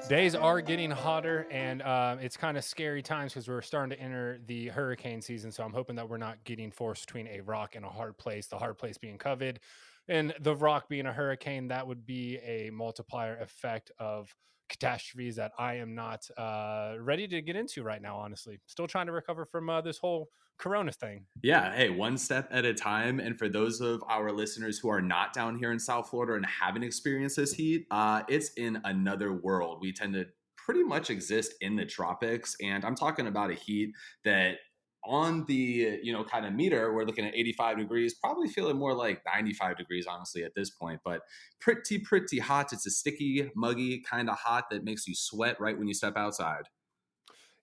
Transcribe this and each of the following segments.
Days are getting hotter, and it's kind of scary times because we're starting to enter the hurricane season. So I'm hoping that we're not getting forced between a rock and a hard place. The hard place being COVID, and the rock being a hurricane. That would be a multiplier effect of catastrophes that I am not ready to get into right now. Honestly, still trying to recover from this whole Corona thing. Yeah, hey, one step at a time. And for those of our listeners who are not down here in South Florida and haven't experienced this heat, it's in another world. We tend to pretty much exist in the tropics. And I'm talking about a heat that on the, kind of meter, we're looking at 85 degrees, probably feeling more like 95 degrees, honestly, at this point. But pretty hot. It's a sticky, muggy kind of hot that makes you sweat right when you step outside.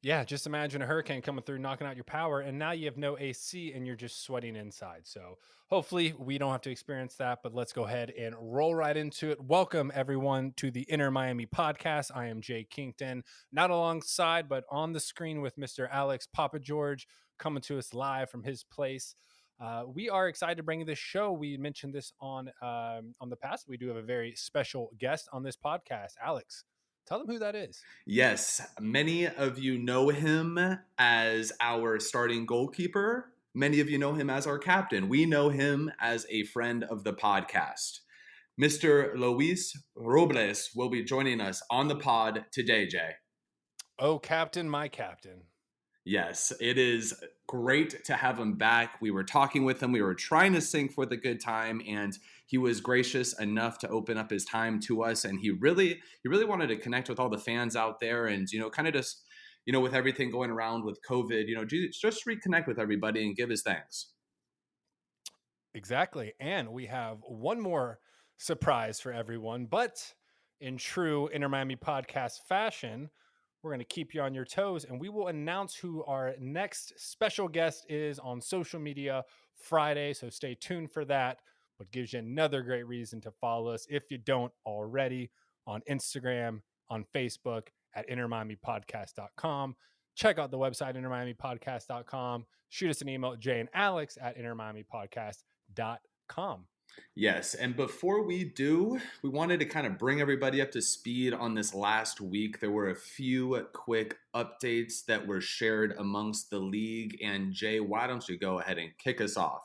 Yeah, just imagine a hurricane coming through, knocking out your power, and now you have no AC and you're just sweating inside. So, hopefully, we don't have to experience that, but let's go ahead and roll right into it. Welcome, everyone, to the Inner Miami podcast. I am Jay Kington, not alongside, but on the screen with Mr. Alex Papa George, coming to us live from his place. We are excited to bring you this show. We mentioned this on the past. We do have a very special guest on this podcast. Alex, tell them who that is. Yes, many of you know him as our starting goalkeeper. Many of you know him as our captain. We know him as a friend of the podcast. Mr. Luis Robles will be joining us on the pod today, Jay. Oh, Captain, my Captain. Yes, it is great to have him back. We were talking with him. We were trying to sync for the good time, and he was gracious enough to open up his time to us. And he really wanted to connect with all the fans out there, and kind of just with everything going around with COVID, just reconnect with everybody and give his thanks. Exactly. And we have one more surprise for everyone, but in true Inter Miami podcast fashion, we're going to keep you on your toes and we will announce who our next special guest is on social media Friday. So stay tuned for that. But gives you another great reason to follow us if you don't already on Instagram, on Facebook at intermiamipodcast.com. Check out the website, intermiamipodcast.com. Shoot us an email at Jay and Alex at intermiamipodcast.com. Yes, and before we do, we wanted to kind of bring everybody up to speed on this last week. There were a few quick updates that were shared amongst the league. And Jay, why don't you go ahead and kick us off?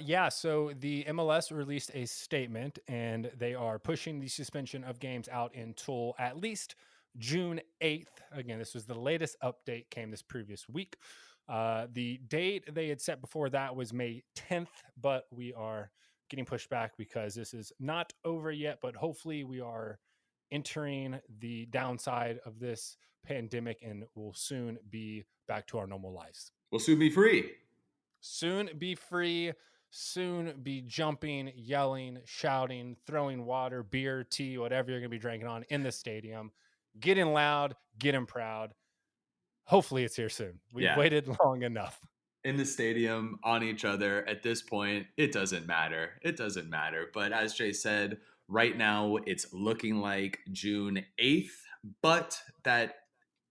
Yeah, so the MLS released a statement and they are pushing the suspension of games out until at least June 8th. Again, this was the latest update, came this previous week. The date they had set before that was May 10th, but we are getting pushed back because this is not over yet. But hopefully, we are entering the downside of this pandemic and will soon be back to our normal lives. We'll soon be free. Soon be free, soon be jumping, yelling, shouting, throwing water, beer, tea, whatever you're going to be drinking on in the stadium. Getting loud, getting proud. Hopefully it's here soon. We've Yeah. waited long enough. In the stadium on each other at this point, it doesn't matter. It doesn't matter. But as Jay said, right now it's looking like June 8th, but that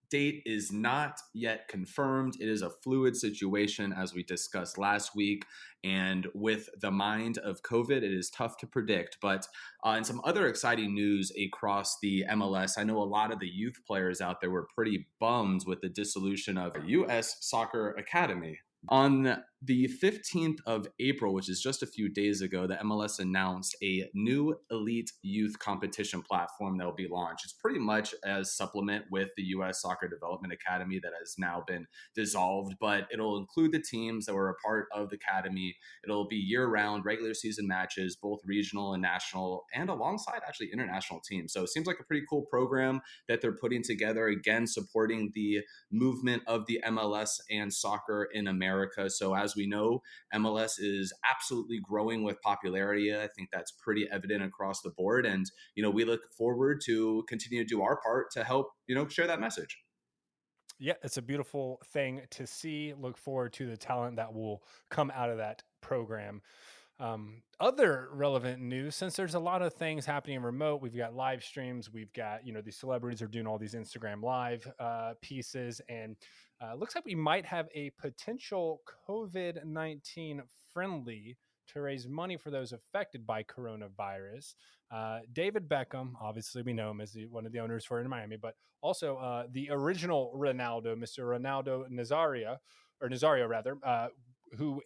date is not yet confirmed. It is a fluid situation, as we discussed last week. And with the mind of COVID, it is tough to predict. But in some other exciting news across the MLS, I know a lot of the youth players out there were pretty bummed with the dissolution of the U.S. Soccer Academy. On the 15th of April, which is just a few days ago, the MLS announced a new elite youth competition platform that will be launched. It's pretty much as supplement with the U.S. Soccer Development Academy that has now been dissolved, but it'll include the teams that were a part of the academy. It'll be year-round, regular season matches, both regional and national, and alongside actually international teams. So it seems like a pretty cool program that they're putting together, again, supporting the movement of the MLS and soccer in America. So as we know, MLS is absolutely growing with popularity. I think that's pretty evident across the board. And, we look forward to continue to do our part to help, share that message. Yeah, it's a beautiful thing to see. Look forward to the talent that will come out of that program. Other relevant news, since there's a lot of things happening remote, we've got live streams, we've got, these celebrities are doing all these Instagram live pieces, and looks like we might have a potential COVID-19 friendly to raise money for those affected by coronavirus. David Beckham, obviously, we know him as one of the owners for in Miami, but also the original Ronaldo, Mr. Ronaldo Nazaria, or Nazario rather, who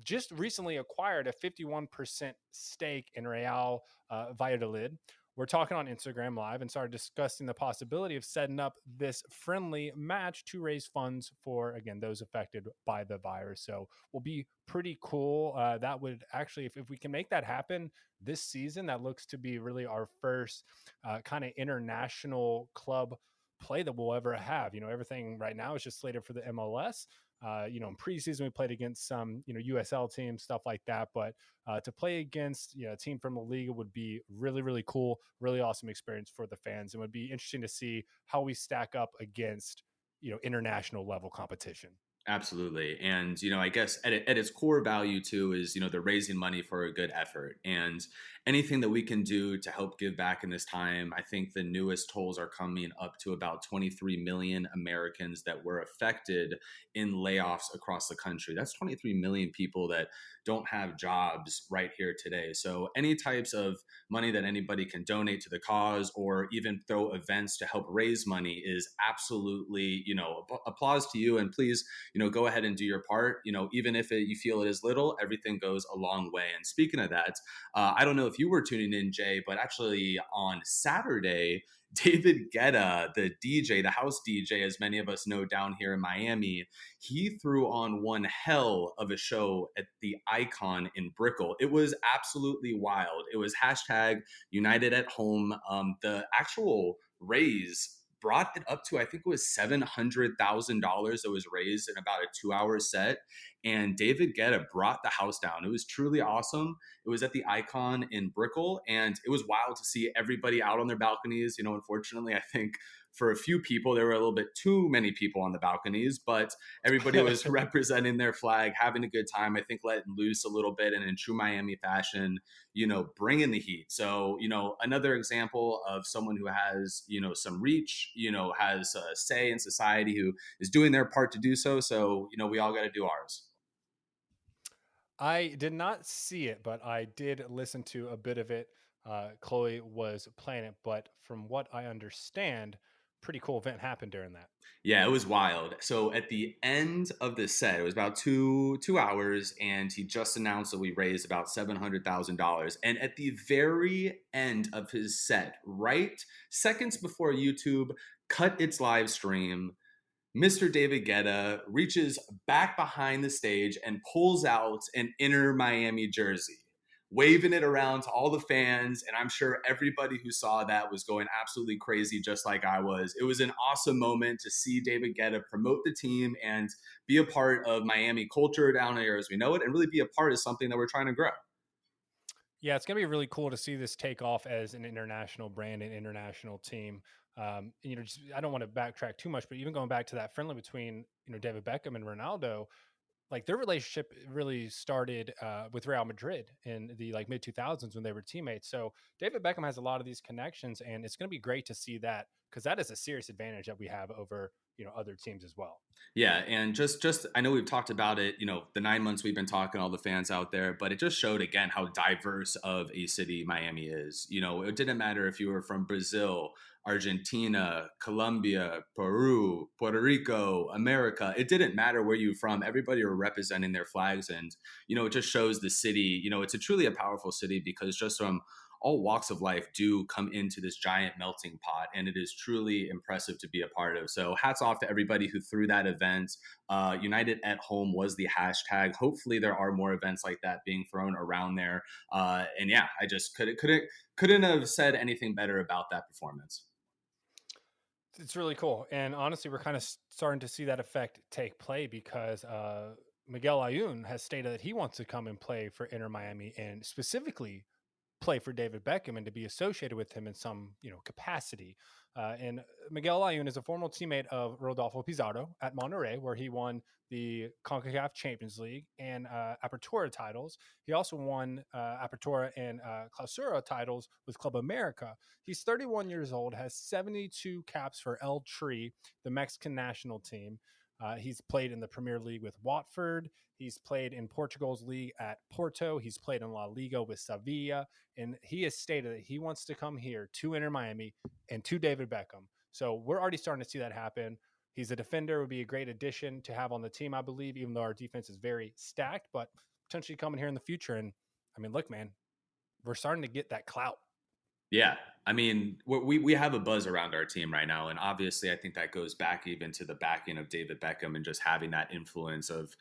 just recently acquired a 51% stake in Real Valladolid. We're talking on Instagram Live and started discussing the possibility of setting up this friendly match to raise funds for, again, those affected by the virus. So will be pretty cool. That would actually, if we can make that happen this season, that looks to be really our first kind of international club play that we'll ever have. Everything right now is just slated for the MLS. In preseason we played against some, USL teams, stuff like that. But to play against, a team from the league would be really, really cool, really awesome experience for the fans, and would be interesting to see how we stack up against, international level competition. Absolutely. And, I guess at its core value too is, they're raising money for a good effort. And anything that we can do to help give back in this time, I think the newest tolls are coming up to about 23 million Americans that were affected in layoffs across the country. That's 23 million people that don't have jobs right here today. So any types of money that anybody can donate to the cause or even throw events to help raise money is absolutely, applause to you. And please, go ahead and do your part. Even if you feel it is little, everything goes a long way. And speaking of that, I don't know if you were tuning in, Jay, but actually on Saturday, David Guetta, the DJ, the house DJ, as many of us know down here in Miami, he threw on one hell of a show at the Icon in Brickell. It was absolutely wild. It was hashtag United at Home. The actual raise brought it up to, I think it was $700,000 that was raised in about a 2 hour set. And David Guetta brought the house down. It was truly awesome. It was at the Icon in Brickell, and it was wild to see everybody out on their balconies. Unfortunately, I think for a few people, there were a little bit too many people on the balconies, but everybody was representing their flag, having a good time. I think letting loose a little bit, and in true Miami fashion, bringing the heat. So, another example of someone who has, some reach, has a say in society, who is doing their part to do so. So, we all got to do ours. I did not see it, but I did listen to a bit of it. Chloe was playing it, but from what I understand, pretty cool event happened during that. Yeah, it was wild. So at the end of the set, it was about two hours, and he just announced that we raised about $700,000. And at the very end of his set, right seconds before YouTube cut its live stream, Mr. David Guetta reaches back behind the stage and pulls out an Inter Miami jersey, waving it around to all the fans. And I'm sure everybody who saw that was going absolutely crazy, just like I was. It was an awesome moment to see David Guetta promote the team and be a part of Miami culture down here as we know it, and really be a part of something that we're trying to grow. Yeah, it's gonna be really cool to see this take off as an international brand and international team. I don't want to backtrack too much, but even going back to that friendly between David Beckham and Ronaldo, like their relationship really started with Real Madrid in the like mid 2000s when they were teammates. So David Beckham has a lot of these connections, and it's going to be great to see that because that is a serious advantage that we have over other teams as well. Yeah, and just I know we've talked about it, the 9 months we've been talking, all the fans out there, but it just showed again how diverse of a city Miami is. It didn't matter if you were from Brazil, Argentina, Colombia, Peru, Puerto Rico, America. It didn't matter where you were from. Everybody were representing their flags, and it just shows the city. It's a truly a powerful city because just from all walks of life do come into this giant melting pot, and it is truly impressive to be a part of. So hats off to everybody who threw that event. United at Home was the hashtag. Hopefully there are more events like that being thrown around there. And yeah, I just couldn't have said anything better about that performance. It's really cool, and honestly, we're kind of starting to see that effect take play because Miguel Ayun has stated that he wants to come and play for Inter Miami, and specifically play for David Beckham and to be associated with him in some capacity. And Miguel Ayun is a former teammate of Rodolfo Pizarro at Monterrey, where he won the CONCACAF Champions League and Apertura titles. He also won Apertura and Clausura titles with Club America. He's 31 years old, has 72 caps for El Tri, the Mexican national team. He's played in the Premier League with Watford. He's played in Portugal's league at Porto. He's played in La Liga with Sevilla. And he has stated that he wants to come here to Inter Miami and to David Beckham. So we're already starting to see that happen. He's a defender, would be a great addition to have on the team, I believe, even though our defense is very stacked, but potentially coming here in the future. And I mean, look, man, we're starting to get that clout. Yeah, I mean, we have a buzz around our team right now, and obviously, I think that goes back even to the backing of David Beckham and just having that influence of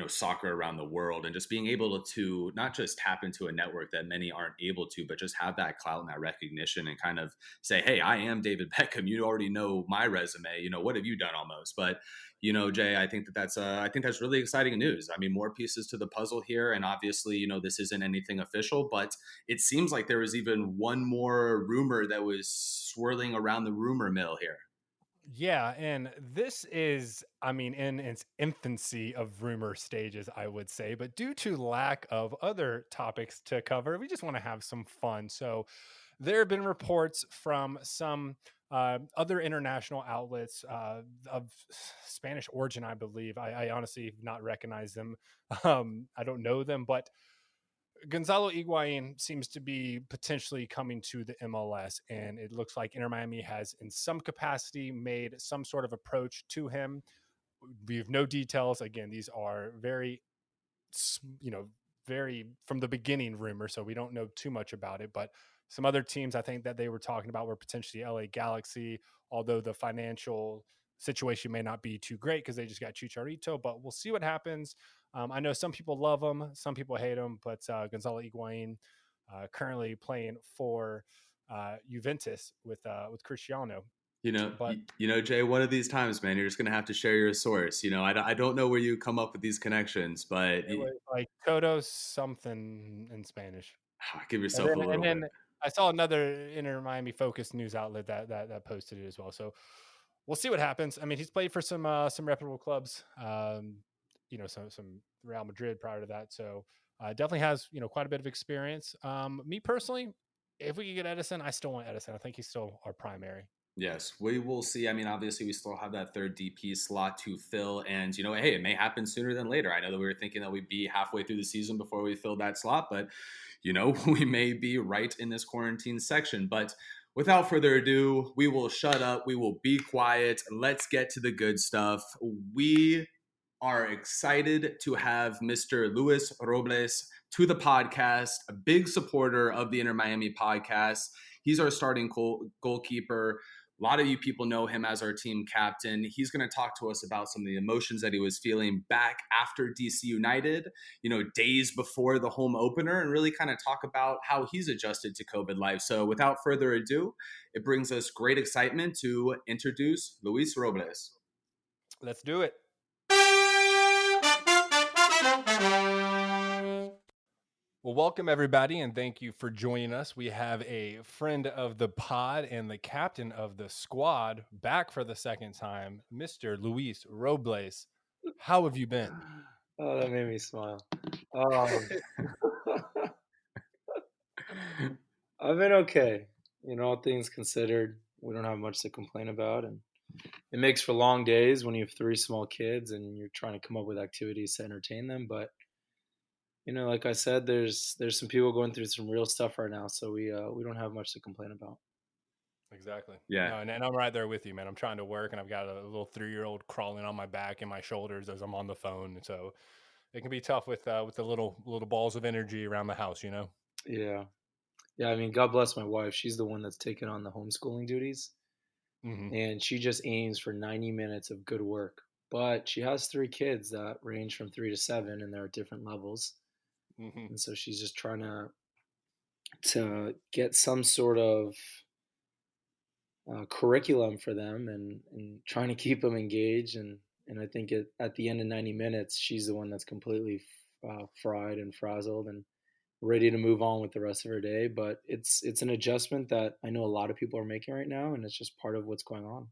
soccer around the world, and just being able to not just tap into a network that many aren't able to, but just have that clout and that recognition, and kind of say, "Hey, I am David Beckham. You already know my resume. What have you done almost?" But Jay, I think that's really exciting news. I mean, more pieces to the puzzle here, and obviously, this isn't anything official, but it seems like there was even one more rumor that was swirling around the rumor mill here. Yeah, and this is, I mean, in its infancy of rumor stages, I would say, but due to lack of other topics to cover, we just want to have some fun. So, there have been reports from some other international outlets of Spanish origin, I believe. I honestly have not recognize them. I don't know them, but Gonzalo Higuain seems to be potentially coming to the MLS, and it looks like Inter Miami has, in some capacity, made some sort of approach to him. We have no details. Again, these are very, you know, very from the beginning rumor, so we don't know too much about it. But some other teams I think that they were talking about were potentially LA Galaxy, although the financial situation may not be too great because they just got Chicharito. But we'll see what happens. I know some people love him, some people hate him, but Gonzalo Higuain currently playing for Juventus with Cristiano. But Jay, one of these times, man, you're just gonna have to share your source. I don't know where you come up with these connections, but it was like Kodos something in Spanish. give And yourself then a and little then bit. I saw another Inter Miami focused news outlet that posted it as well. So we'll see what happens. I mean, he's played for some reputable clubs. Some Real Madrid prior to that. So definitely has quite a bit of experience. Me personally, if we could get Edison, I still want Edison. I think he's still our primary. Yes, we will see. I mean, obviously, we still have that third DP slot to fill, and hey, it may happen sooner than later. I know that we were thinking that we'd be halfway through the season before we filled that slot, but we may be right in this quarantine section. But without further ado, we will shut up. We will be quiet. Let's get to the good stuff. We are excited to have Mr. Luis Robles to the podcast, a big supporter of the Inter Miami podcast. He's our starting goalkeeper. A lot of you people know him as our team captain. He's going to talk to us about some of the emotions that he was feeling back after DC United, days before the home opener, and really kind of talk about how he's adjusted to COVID life. So without further ado, it brings us great excitement to introduce Luis Robles. Let's do it. Well, welcome everybody, and thank you for joining us. We have a friend of the pod and the captain of the squad back for the second time, Mr. Luis Robles. How have you been? Oh, that made me smile. Um, I've been okay. All things considered, we don't have much to complain about, and it makes for long days when you have three small kids and you're trying to come up with activities to entertain them. But like I said, there's some people going through some real stuff right now, so we don't have much to complain about. Exactly. Yeah. No, and I'm right there with you, man. I'm trying to work, and I've got a little 3-year-old crawling on my back and my shoulders as I'm on the phone. So it can be tough with the little balls of energy around the house, Yeah, yeah. I mean, God bless my wife. She's the one that's taken on the homeschooling duties, hmm and she just aims for 90 minutes of good work. But she has three kids that range from 3 to 7, and they're at different levels. hmm And so she's just trying to get some sort of curriculum for them, and trying to keep them engaged. And I think at the end of 90 minutes, she's the one that's completely fried and frazzled and ready to move on with the rest of her day. But it's an adjustment that I know a lot of people are making right now, and it's just part of what's going on.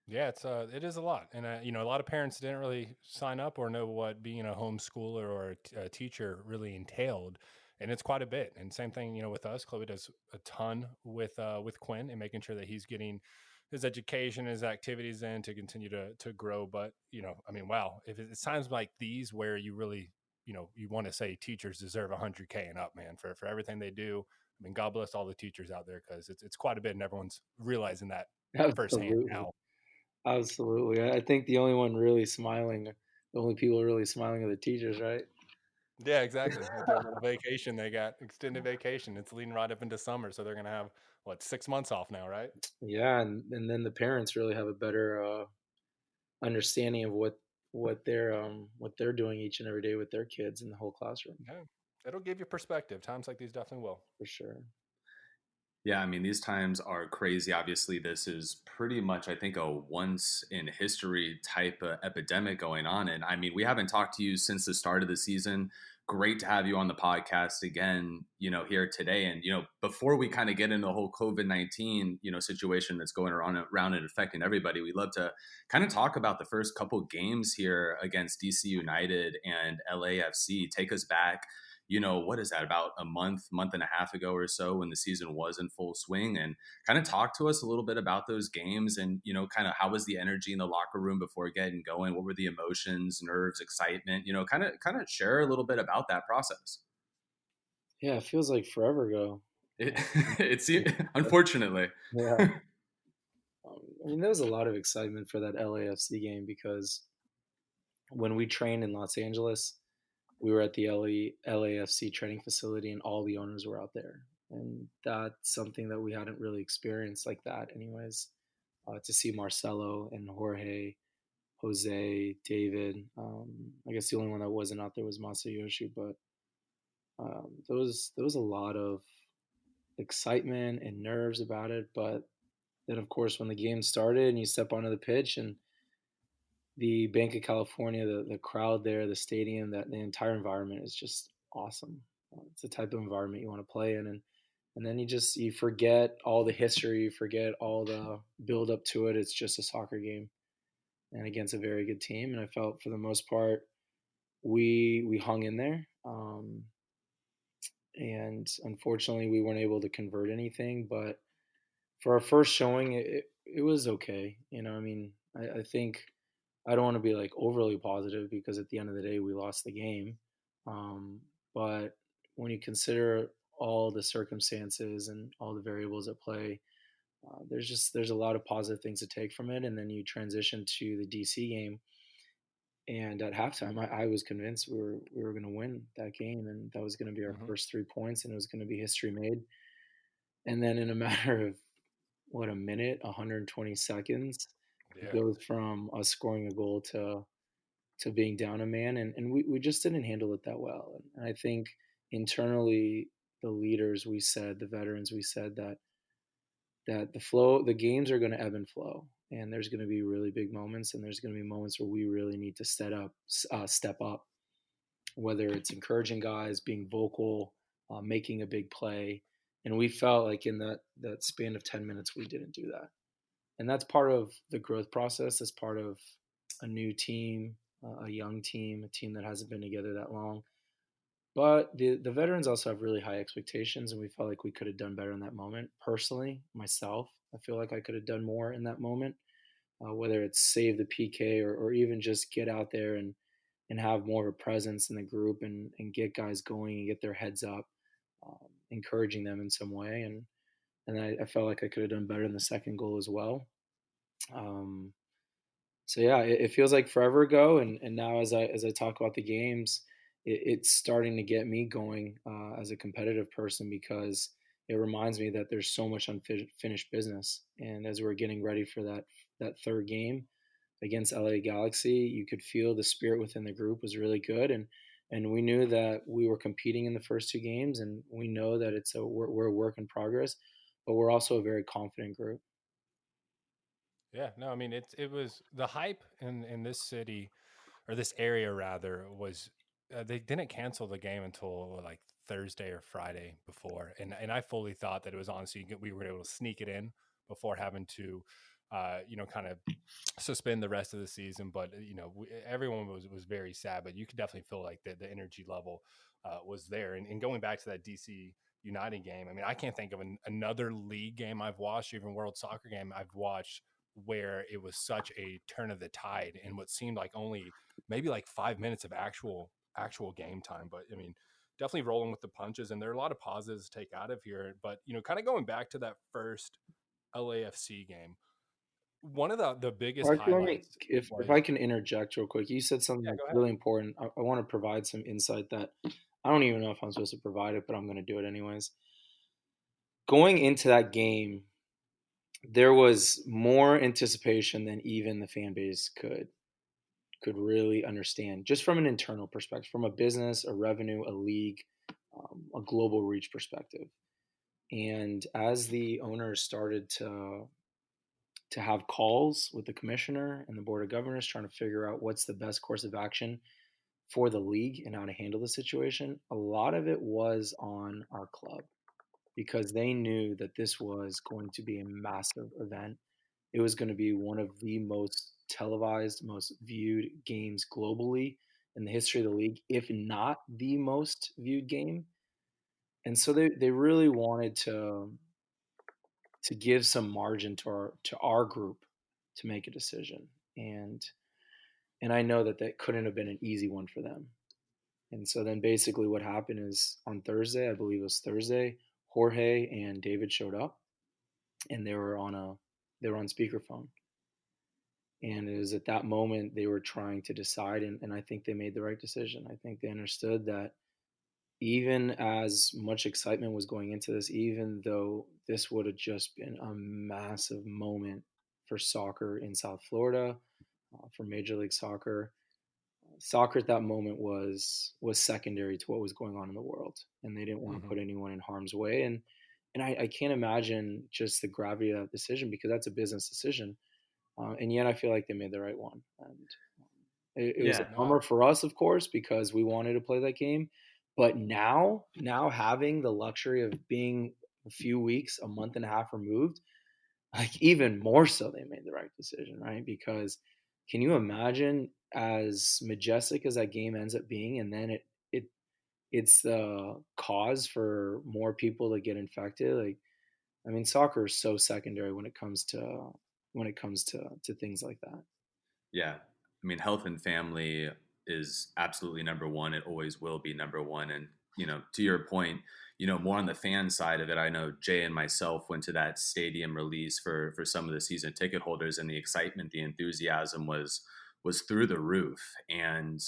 Yeah, it is a lot, and a lot of parents didn't really sign up or know what being a homeschooler or a teacher really entailed, and it's quite a bit. And same thing, with us. Chloe does a ton with Quinn and making sure that he's getting his education, his activities in to continue to grow. But I mean, wow, if it's times like these where you really, you want to say teachers deserve 100K and up, man, for everything they do. I mean, God bless all the teachers out there because it's quite a bit, and everyone's realizing that firsthand Absolutely. now. Absolutely. I think the only one really smiling, the only people really smiling are the teachers, right? Yeah, exactly. With their little vacation, they got extended vacation. It's leading right up into summer, so they're gonna have what 6 months off now, right? Yeah, and then the parents really have a better understanding of what they're doing each and every day with their kids in the whole classroom, Yeah, it'll give you perspective. Times like these definitely will. for sure. Yeah, I mean, these times are crazy. Obviously, this is pretty much, I think, a once in history type of epidemic going on. And I mean, we haven't talked to you since the start of the season. Great to have you on the podcast again, here today. And, before we kind of get into the whole COVID-19, situation that's going around and affecting everybody, we'd love to kind of talk about the first couple games here against DC United and LAFC. Take us back, what is that, about a month and a half ago or so, when the season was in full swing, and kind of talk to us a little bit about those games, and, kind of how was the energy in the locker room before getting going? What were the emotions, nerves, excitement, kind of share a little bit about that process. Yeah, it feels like forever ago. It, Um, it's yeah, unfortunately. yeah. I mean, there was a lot of excitement for that LAFC game because when we trained in Los Angeles, we were at the LAFC training facility, and all the owners were out there, and that's something that we hadn't really experienced like that, anyways. To see Marcelo and Jorge, Jose, David. I guess the only one that wasn't out there was Masayoshi, but there was a lot of excitement and nerves about it. But then, of course, when the game started and you step onto the pitch and the Bank of California, the crowd there, the stadium, that the entire environment is just awesome. It's the type of environment you want to play in, and then you forget all the history, you forget all the build up to it. It's just a soccer game and against a very good team. And I felt for the most part we hung in there. And unfortunately, we weren't able to convert anything. But for our first showing, it was okay. I mean, I think I don't want to be like overly positive because at the end of the day, we lost the game. Um, but when you consider all the circumstances and all the variables at play, there's a lot of positive things to take from it. And then you transition to the DC game, and at halftime, I was convinced we were going to win that game, and that was going to be our Hmm. first 3 points, and it was going to be history made. And then in a matter of what, a minute, 120 seconds, it Yeah. goes from us scoring a goal to being down a man, and we just didn't handle it that well. And I think internally, the leaders, we said, the veterans, we said that the games are going to ebb and flow, and there's going to be really big moments, and there's going to be moments where we really need to step up, whether it's encouraging guys, being vocal, making a big play. And we felt like in that span of 10 minutes, we didn't do that. And that's part of the growth process. That's part of a new team, a young team, a team that hasn't been together that long. But the veterans also have really high expectations, and we felt like we could have done better in that moment. Personally, myself, I feel like I could have done more in that moment, whether it's save the PK, or even just get out there and have more of a presence in the group, and get guys going and get their heads up, encouraging them in some way. And I felt like I could have done better in the second goal as well. Um, so yeah, it feels like forever ago, and now as I talk about the games, it's starting to get me going as a competitive person, because it reminds me that there's so much unfinished business. And as we're getting ready for that third game against LA Galaxy, you could feel the spirit within the group was really good, and we knew that we were competing in the first two games, and we know that we're a work in progress, but we're also a very confident group. Yeah. No, I mean it was the hype in this city, or this area rather, was they didn't cancel the game until like Thursday or Friday before, and I fully thought that it was honestly we were able to sneak it in before having to, kind of suspend the rest of the season. But everyone was very sad, but you could definitely feel like the energy level was there. And going back to that DC uniting game. I mean, I can't think of another league game I've watched, even World Soccer game I've watched, where it was such a turn of the tide in what seemed like only maybe like 5 minutes of actual game time. But I mean, definitely rolling with the punches, and there are a lot of positives to take out of here. But kind of going back to that first LAFC game, one of the biggest Or actually, highlights if I was can interject real quick, you said something yeah, that's go ahead. really important. I want to provide some insight that I don't even know if I'm supposed to provide it, but I'm going to do it anyways. Going into that game, there was more anticipation than even the fan base could really understand, just from an internal perspective, from a business, a revenue, a league, a global reach perspective. And as the owners started to have calls with the commissioner and the board of governors trying to figure out what's the best course of action for the league and how to handle the situation, a lot of it was on our club because they knew that this was going to be a massive event. It was going to be one of the most televised, most viewed games globally in the history of the league, if not the most viewed game. And so they really wanted to give some margin to our group to make a decision. And I know that that couldn't have been an easy one for them. And so then basically what happened is on Thursday, I believe it was Thursday, Jorge and David showed up and they were on speakerphone. And it was at that moment they were trying to decide, and I think they made the right decision. I think they understood that even as much excitement was going into this, even though this would have just been a massive moment for soccer in South Florida, for Major League Soccer, soccer at that moment was secondary to what was going on in the world, and they didn't want to Mhm. put anyone in harm's way. And I can't imagine just the gravity of that decision because that's a business decision, and yet I feel like they made the right one. And it was a Yeah. No, bummer for us, of course, because we wanted to play that game. But now having the luxury of being a few weeks, a month and a half removed, like even more so, they made the right decision, right? Because can you imagine as majestic as that game ends up being, and then it's the cause for more people to get infected? Like, I mean, soccer is so secondary when it comes to things like that. Yeah. I mean, health and family is absolutely number one. It always will be number one. And, to your point, more on the fan side of it, I know Jay and myself went to that stadium release for some of the season ticket holders, and the excitement, the enthusiasm was through the roof. And,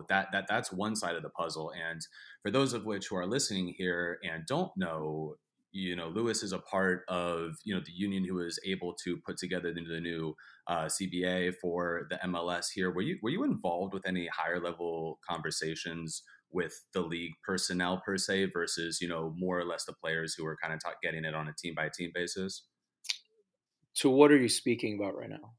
that's one side of the puzzle. And for those of which who are listening here and don't know, Lewis is a part of, the union who was able to put together the new CBA for the MLS here. Were you involved with any higher level conversations with the league personnel per se versus more or less the players who were kind of getting it on a team by team basis? So, what are you speaking about right now?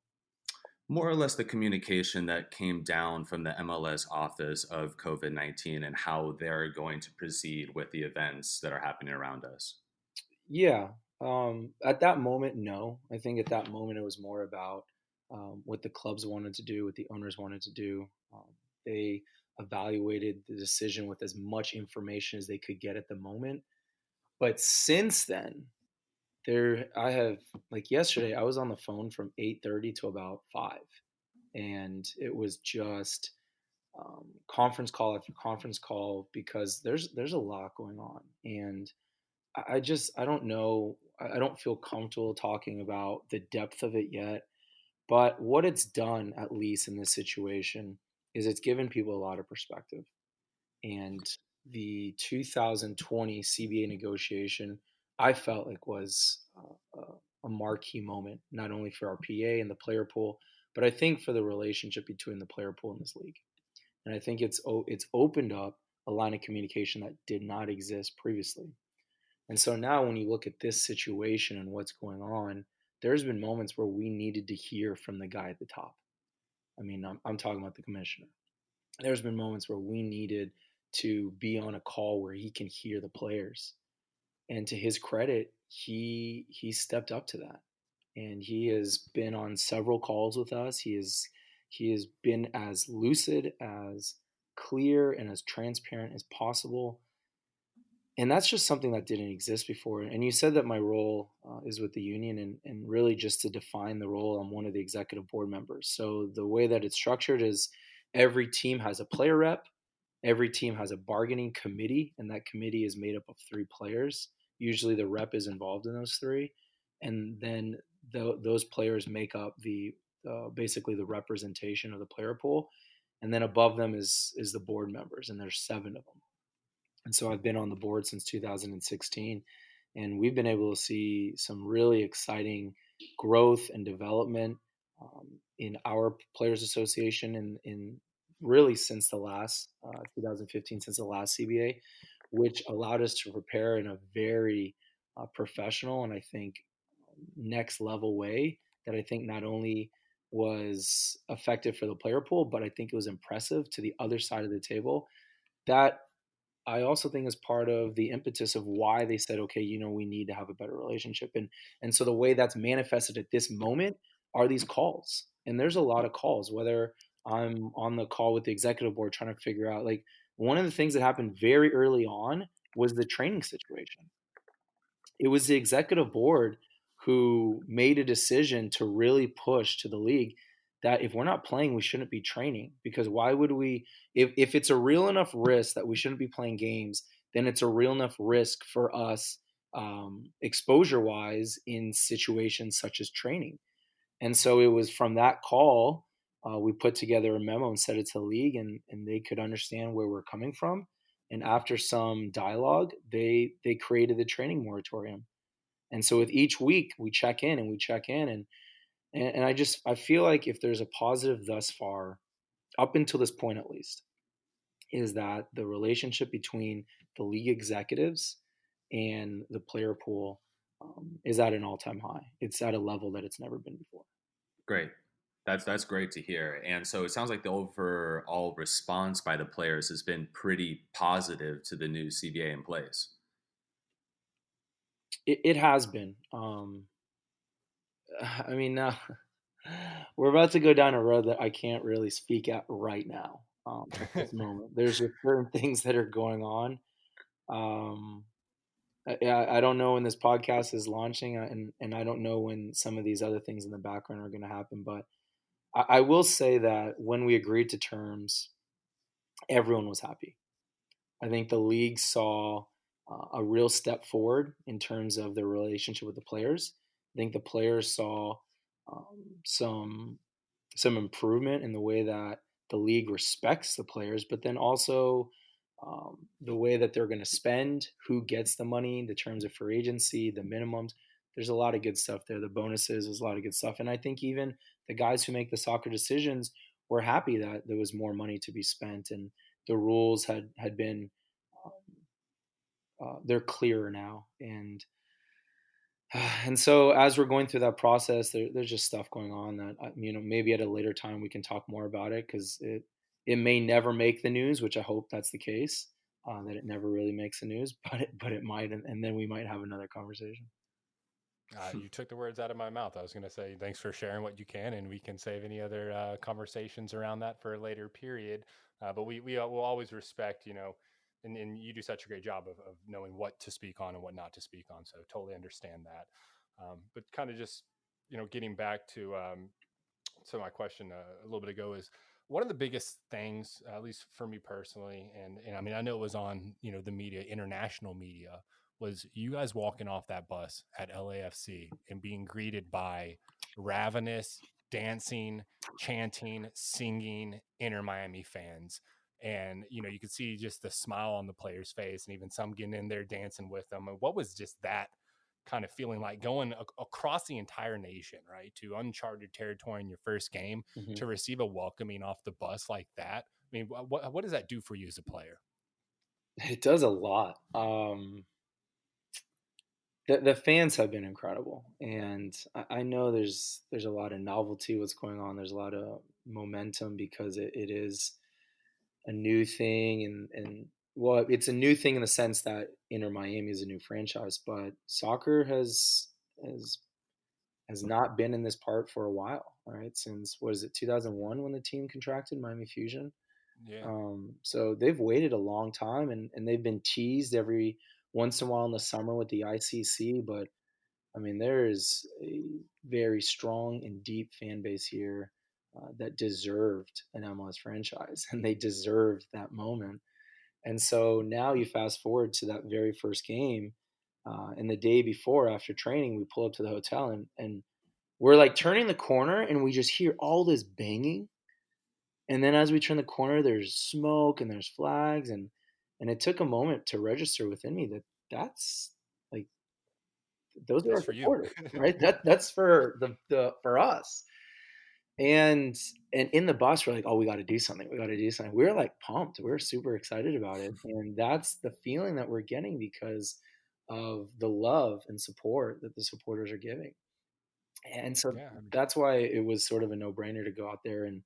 More or less the communication that came down from the MLS office of COVID-19 and how they're going to proceed with the events that are happening around us. Yeah. At that moment, no. I think at that moment it was more about what the clubs wanted to do, what the owners wanted to do. They evaluated the decision with as much information as they could get at the moment. But since then, I have, like yesterday, I was on the phone from 8:30 to about 5, and it was just conference call after conference call because there's a lot going on. And I don't know. I don't feel comfortable talking about the depth of it yet. But what it's done, at least in this situation, is it's given people a lot of perspective. And the 2020 CBA negotiation, I felt like was a marquee moment, not only for our PA and the player pool, but I think for the relationship between the player pool and this league. And I think it's opened up a line of communication that did not exist previously. And so now when you look at this situation and what's going on, there's been moments where we needed to hear from the guy at the top. I mean, I'm talking about the commissioner. There's been moments where we needed to be on a call where he can hear the players. And to his credit, he stepped up to that. And he has been on several calls with us. He has been as lucid, as clear, and as transparent as possible. And that's just something that didn't exist before. And you said that my role is with the union, and really just to define the role, I'm one of the executive board members. So the way that it's structured is every team has a player rep, every team has a bargaining committee, and that committee is made up of three players. Usually the rep is involved in those three. And then those players make up the basically the representation of the player pool. And then above them is the board members, and there's seven of them. And so I've been on the board since 2016, and we've been able to see some really exciting growth and development in our players association, in really since the last 2015, since the last CBA, which allowed us to prepare in a very professional and I think next level way that I think not only was effective for the player pool, but I think it was impressive to the other side of the table. That I also think is part of the impetus of why they said, okay, we need to have a better relationship. And so the way that's manifested at this moment are these calls. And there's a lot of calls, whether I'm on the call with the executive board trying to figure out, like, one of the things that happened very early on was the training situation. It was the executive board who made a decision to really push to the league that if we're not playing, we shouldn't be training. Because why would we, if it's a real enough risk that we shouldn't be playing games, then it's a real enough risk for us, exposure wise, in situations such as training. And so it was from that call, we put together a memo and sent it to the league, and they could understand where we're coming from. And after some dialogue, they created the training moratorium. And so with each week, we check in and we check in, and I feel like if there's a positive thus far, up until this point at least, is that the relationship between the league executives and the player pool is at an all-time high. It's at a level that it's never been before. Great. That's great to hear. And so it sounds like the overall response by the players has been pretty positive to the new CBA in place. It has been. I mean, we're about to go down a road that I can't really speak at right now. At this moment, there's just certain things that are going on. Um, I don't know when this podcast is launching, and I don't know when some of these other things in the background are going to happen. But I will say that when we agreed to terms, everyone was happy. I think the league saw a real step forward in terms of their relationship with the players. I think the players saw some improvement in the way that the league respects the players, but then also the way that they're going to spend, who gets the money, the terms of free agency, the minimums. There's a lot of good stuff there. The bonuses, there's a lot of good stuff. And I think even the guys who make the soccer decisions were happy that there was more money to be spent, and the rules had been they're clearer now. And so as we're going through that process, there's just stuff going on that maybe at a later time we can talk more about it, because it may never make the news, which I hope that's the case, that it never really makes the news, but it might, and then we might have another conversation. You took the words out of my mouth. I was going to say thanks for sharing what you can, and we can save any other conversations around that for a later period. But we will always respect, and you do such a great job of knowing what to speak on and what not to speak on. So totally understand that. But kind of just getting back to my question a little bit ago, is one of the biggest things, at least for me personally, and I mean, I know it was on the media, international media, was you guys walking off that bus at LAFC and being greeted by ravenous dancing, chanting, singing Inter Miami fans. And you could see just the smile on the players' face, and even some getting in there dancing with them. And what was just that kind of feeling like, going across the entire nation, right, to uncharted territory in your first game, Hmm. to receive a welcoming off the bus like that? I mean, what does that do for you as a player? It does a lot. The fans have been incredible, and I know there's a lot of novelty what's going on. There's a lot of momentum because it is a new thing, and well, it's a new thing in the sense that Inter Miami is a new franchise, but soccer has has not been in this part for a while, right? Since, what is it, 2001, when the team contracted, Miami Fusion. Yeah. So they've waited a long time, and they've been teased every once in a while in the summer with the ICC, but I mean, there is a very strong and deep fan base here that deserved an MLS franchise, and they deserved that moment. And so now you fast forward to that very first game, and the day before, after training, we pull up to the hotel, and we're like turning the corner, and we just hear all this banging. And then as we turn the corner, there's smoke and there's flags, and it took a moment to register within me that that's like those are That's our for you. supporters, right? That's for the for us. And and in the bus, we're like, oh, we got to do something. We got to do something. We were like pumped. We were super excited about it, and that's the feeling that we're getting because of the love and support that the supporters are giving. And so Yeah, I mean, that's why it was sort of a no-brainer to go out there and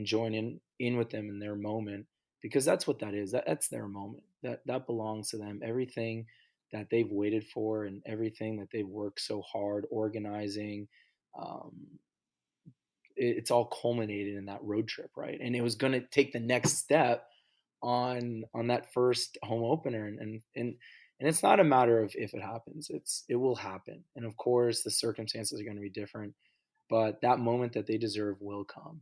join in with them in their moment, because that's what that is. That's their moment. That belongs to them. Everything that they've waited for and everything that they've worked so hard organizing, um, it's all culminated in that road trip, right? And it was going to take the next step on that first home opener, and it's not a matter of if it happens. It will happen, and of course the circumstances are going to be different, but that moment that they deserve will come.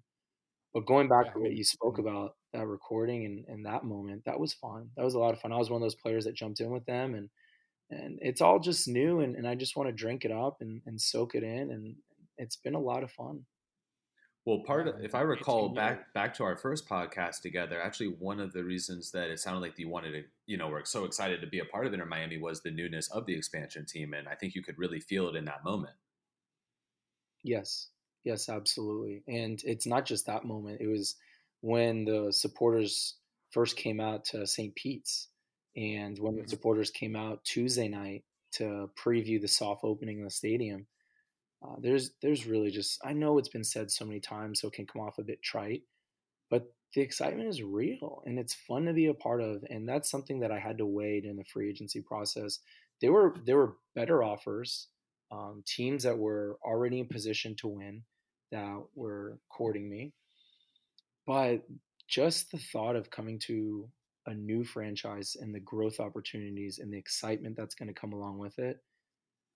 But going back yeah, I to what mean, you spoke and about, that recording and that moment, that was fun. That was a lot of fun. I was one of those players that jumped in with them, and it's all just new, and I just want to drink it up and soak it in, and it's been a lot of fun. Well, yeah, part of, if I in recall 18 years. back to our first podcast together, actually one of the reasons that it sounded like you wanted to, were so excited to be a part of Inter Miami was the newness of the expansion team, and I think you could really feel it in that moment. Yes. Yes, absolutely. And it's not just that moment. It was when the supporters first came out to St. Pete's, and when the Mhm. supporters came out Tuesday night to preview the soft opening of the stadium. There's really just, I know it's been said so many times, so it can come off a bit trite, but the excitement is real and it's fun to be a part of. And that's something that I had to weigh in the free agency process. There were better offers, teams that were already in position to win that were courting me. But just the thought of coming to a new franchise and the growth opportunities and the excitement that's going to come along with it,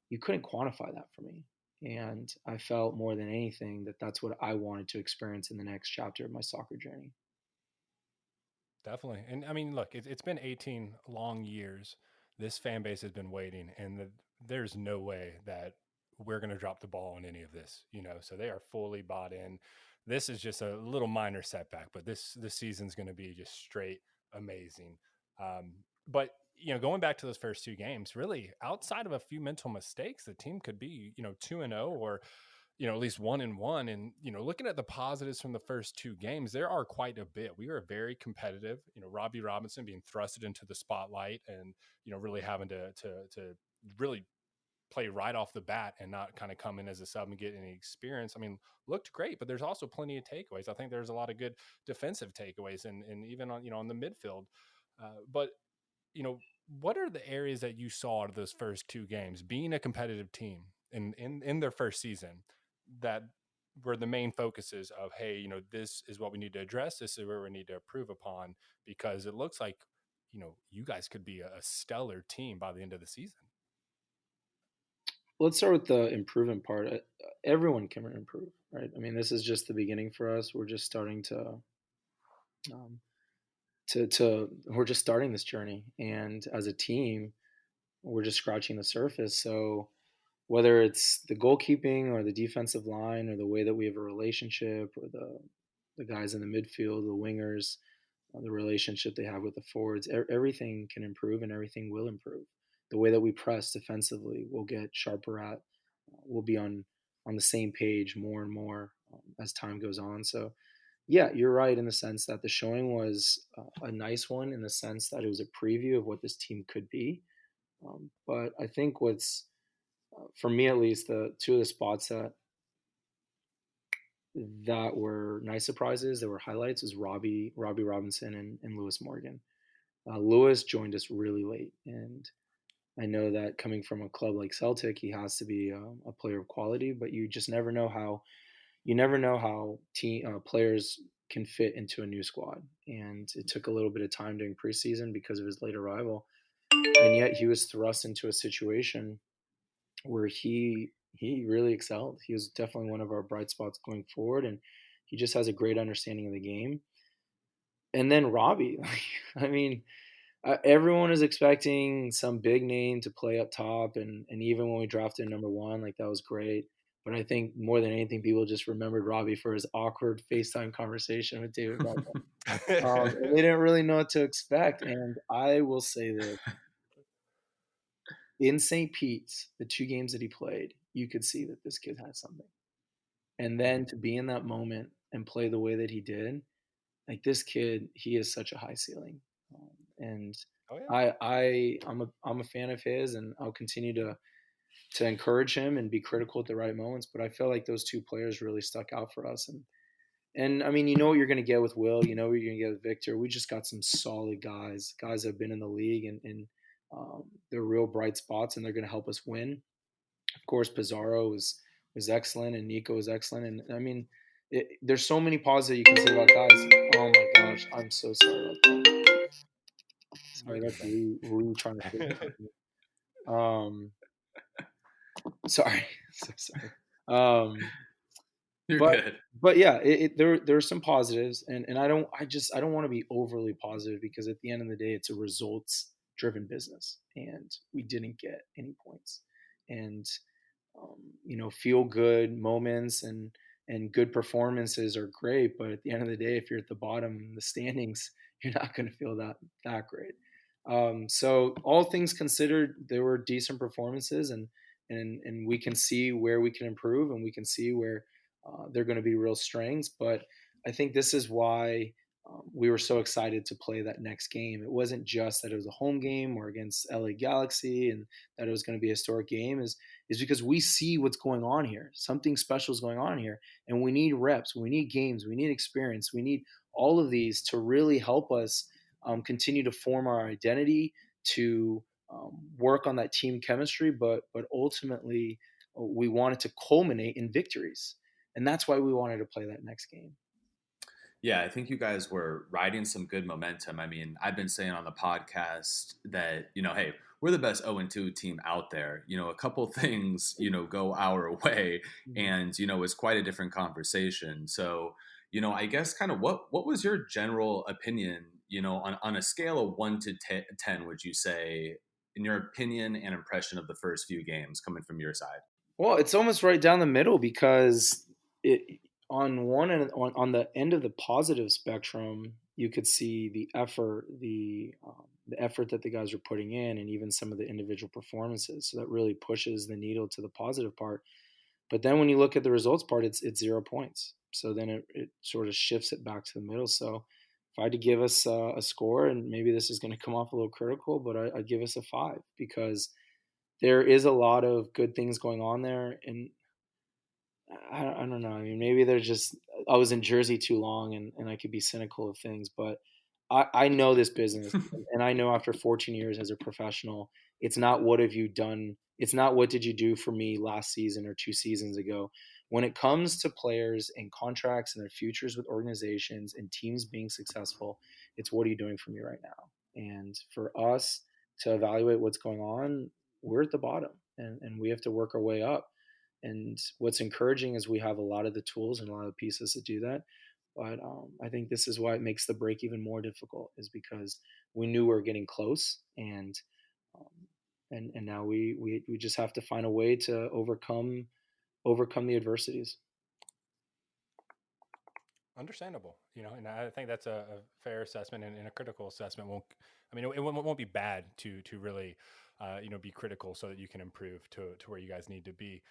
you couldn't quantify that for me. And I felt more than anything that that's what I wanted to experience in the next chapter of my soccer journey. Definitely. And I mean, look, it's been 18 long years. This fan base has been waiting, and there's no way that we're going to drop the ball on any of this, So they are fully bought in. This is just a little minor setback, but this season's going to be just straight amazing. But going back to those first two games, really outside of a few mental mistakes, the team could be 2-0 or at least 1-1. And, looking at the positives from the first two games, there are quite a bit. We were very competitive, Robbie Robinson being thrusted into the spotlight and, really having to really play right off the bat and not kind of come in as a sub and get any experience. I mean, looked great, but there's also plenty of takeaways. I think there's a lot of good defensive takeaways and even on the midfield. But you know, what are the areas that you saw out of those first two games, being a competitive team in their first season, that were the main focuses of, hey, this is what we need to address, this is where we need to improve upon, because it looks like, you guys could be a stellar team by the end of the season. Let's start with the improvement part. Everyone can improve, right? I mean, this is just the beginning for us. We're just starting um, to we're just starting this journey, and as a team, we're just scratching the surface. So whether it's the goalkeeping or the defensive line or the way that we have a relationship or the guys in the midfield, the wingers, the relationship they have with the forwards, everything can improve and everything will improve. The way that we press defensively, we'll get sharper at. We'll be on the same page more and more as time goes on. So yeah, you're right in the sense that the showing was a nice one in the sense that it was a preview of what this team could be. But I think what's for me at least, the two of the spots that were nice surprises, that were highlights, was Robbie Robinson and Lewis Morgan. Lewis joined us really late, and I know that coming from a club like Celtic, he has to be a player of quality. But you just never know how team players can fit into a new squad. And it took a little bit of time during preseason because of his late arrival. and yet he was thrust into a situation where he really excelled. He was definitely one of our bright spots going forward, and he just has a great understanding of the game. And then Robbie, I mean, everyone is expecting some big name to play up top, and even when we drafted number one, like that was great. But I think more than anything, people just remembered Robbie for his awkward FaceTime conversation with David Beckham. And they didn't really know what to expect. And I will say this: in St. Pete's, the 2 games that he played, you could see that this kid has something. And then Mhm. to be in that moment and play the way that he did, like this kid, he is such a high ceiling. And Oh yeah. I'm a fan of his, and I'll continue to encourage him and be critical at the right moments. But I feel like those 2 players really stuck out for us, and I mean, you know what you're going to get with Will, you know what you're going to get with Victor. We just got some solid guys that have been in the league, and they're real bright spots, and they're going to help us win. Of course, Pizarro was excellent, and Nico was excellent, and I mean, there's so many positives you can say about guys. Oh my gosh, I'm so sorry about that. You're Sorry, good, that's man. Rui trying to say something. Um, sorry, so sorry. Um, You're but good. but yeah, there are some positives, and I don't want to be overly positive because at the end of the day, it's a results driven business, and we didn't get any points, and feel good moments and good performances are great, but at the end of the day, if you're at the bottom in the standings, you're not going to feel that great. So all things considered, there were decent performances, and we can see where we can improve, and we can see where they're going to be real strengths. But I think this is why we were so excited to play that next game. It wasn't just that it was a home game or against LA Galaxy and that it was going to be a historic game. Is because we see what's going on here. Something special is going on here, and we need reps, we need games, we need experience, we need all of these to really help us continue to form our identity, to work on that team chemistry, but ultimately we wanted to culminate in victories, and that's why we wanted to play that next game. Yeah, I think you guys were riding some good momentum. I mean, I've been saying on the podcast that, hey, we're the best 0-2 team out there. A couple things, go our way, Mhm. and, it's quite a different conversation. So, I guess kind of what was your general opinion, on a scale of 1 to 10, would you say, in your opinion and impression of the first few games coming from your side? Well, it's almost right down the middle because it on one end on the end of the positive spectrum, you could see the effort that the guys are putting in, and even some of the individual performances. So that really pushes the needle to the positive part. But then when you look at the results part, it's 0 points. So then it sort of shifts it back to the middle. So if I had to give us a score, and maybe this is going to come off a little critical, but I'd give us a 5 because there is a lot of good things going on there, and I don't know. I mean, maybe they're just I was in Jersey too long, and I could be cynical of things, but I know this business, and I know after 14 years as a professional, it's not what have you done. It's not what did you do for me last season or 2 seasons ago. When it comes to players and contracts and their futures with organizations and teams being successful, it's what are you doing for me right now? And for us to evaluate what's going on, we're at the bottom, and we have to work our way up. And what's encouraging is we have a lot of the tools and a lot of the pieces to do that. But I think this is why it makes the break even more difficult, is because we knew we were getting close, um, and now we just have to find a way to overcome the adversities. Understandable, and I think that's a fair assessment and a critical assessment. Won't I mean it won't be bad to really be critical so that you can improve to where you guys need to be.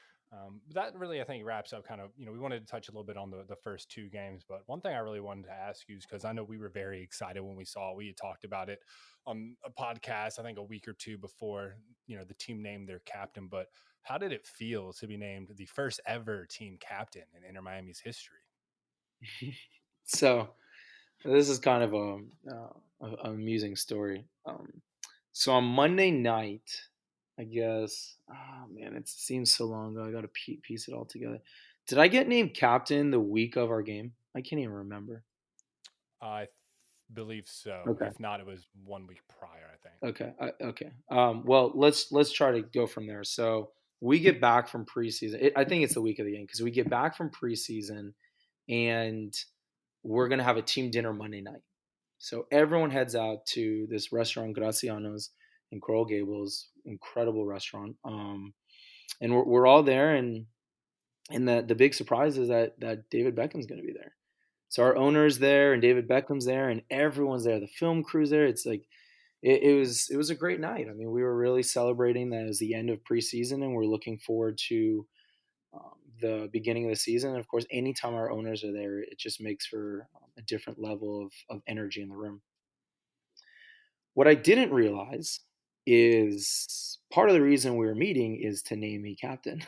But that really I think wraps up kind of we wanted to touch a little bit on the first 2 games, but one thing I really wanted to ask you is because I know we were very excited when we saw it. We had talked about it on a podcast I think a week or two before the team named their captain. But how did it feel to be named the first ever team captain in Inter Miami's history? So this is kind of an amusing story. So on Monday night, I guess. Oh man, it seems so long ago. I got to piece it all together. Did I get named captain the week of our game? I can't even remember. I believe so. Okay. If not, it was 1 week prior, think. Okay. Well, let's try to go from there. So we get back from preseason. I think it's the week of the game because we get back from preseason, and we're gonna have a team dinner Monday night. So everyone heads out to this restaurant, Graciano's in Coral Gables, incredible restaurant. And we're all there, and the big surprise is that David Beckham's going to be there. So our owner's there, and David Beckham's there, and everyone's there. The film crew's there. It's like it was a great night. I mean, we were really celebrating that it was the end of preseason, and we're looking forward to the beginning of the season. And of course, anytime our owners are there, it just makes for a different level of energy in the room. What I didn't realize is part of the reason we were meeting is to name me captain.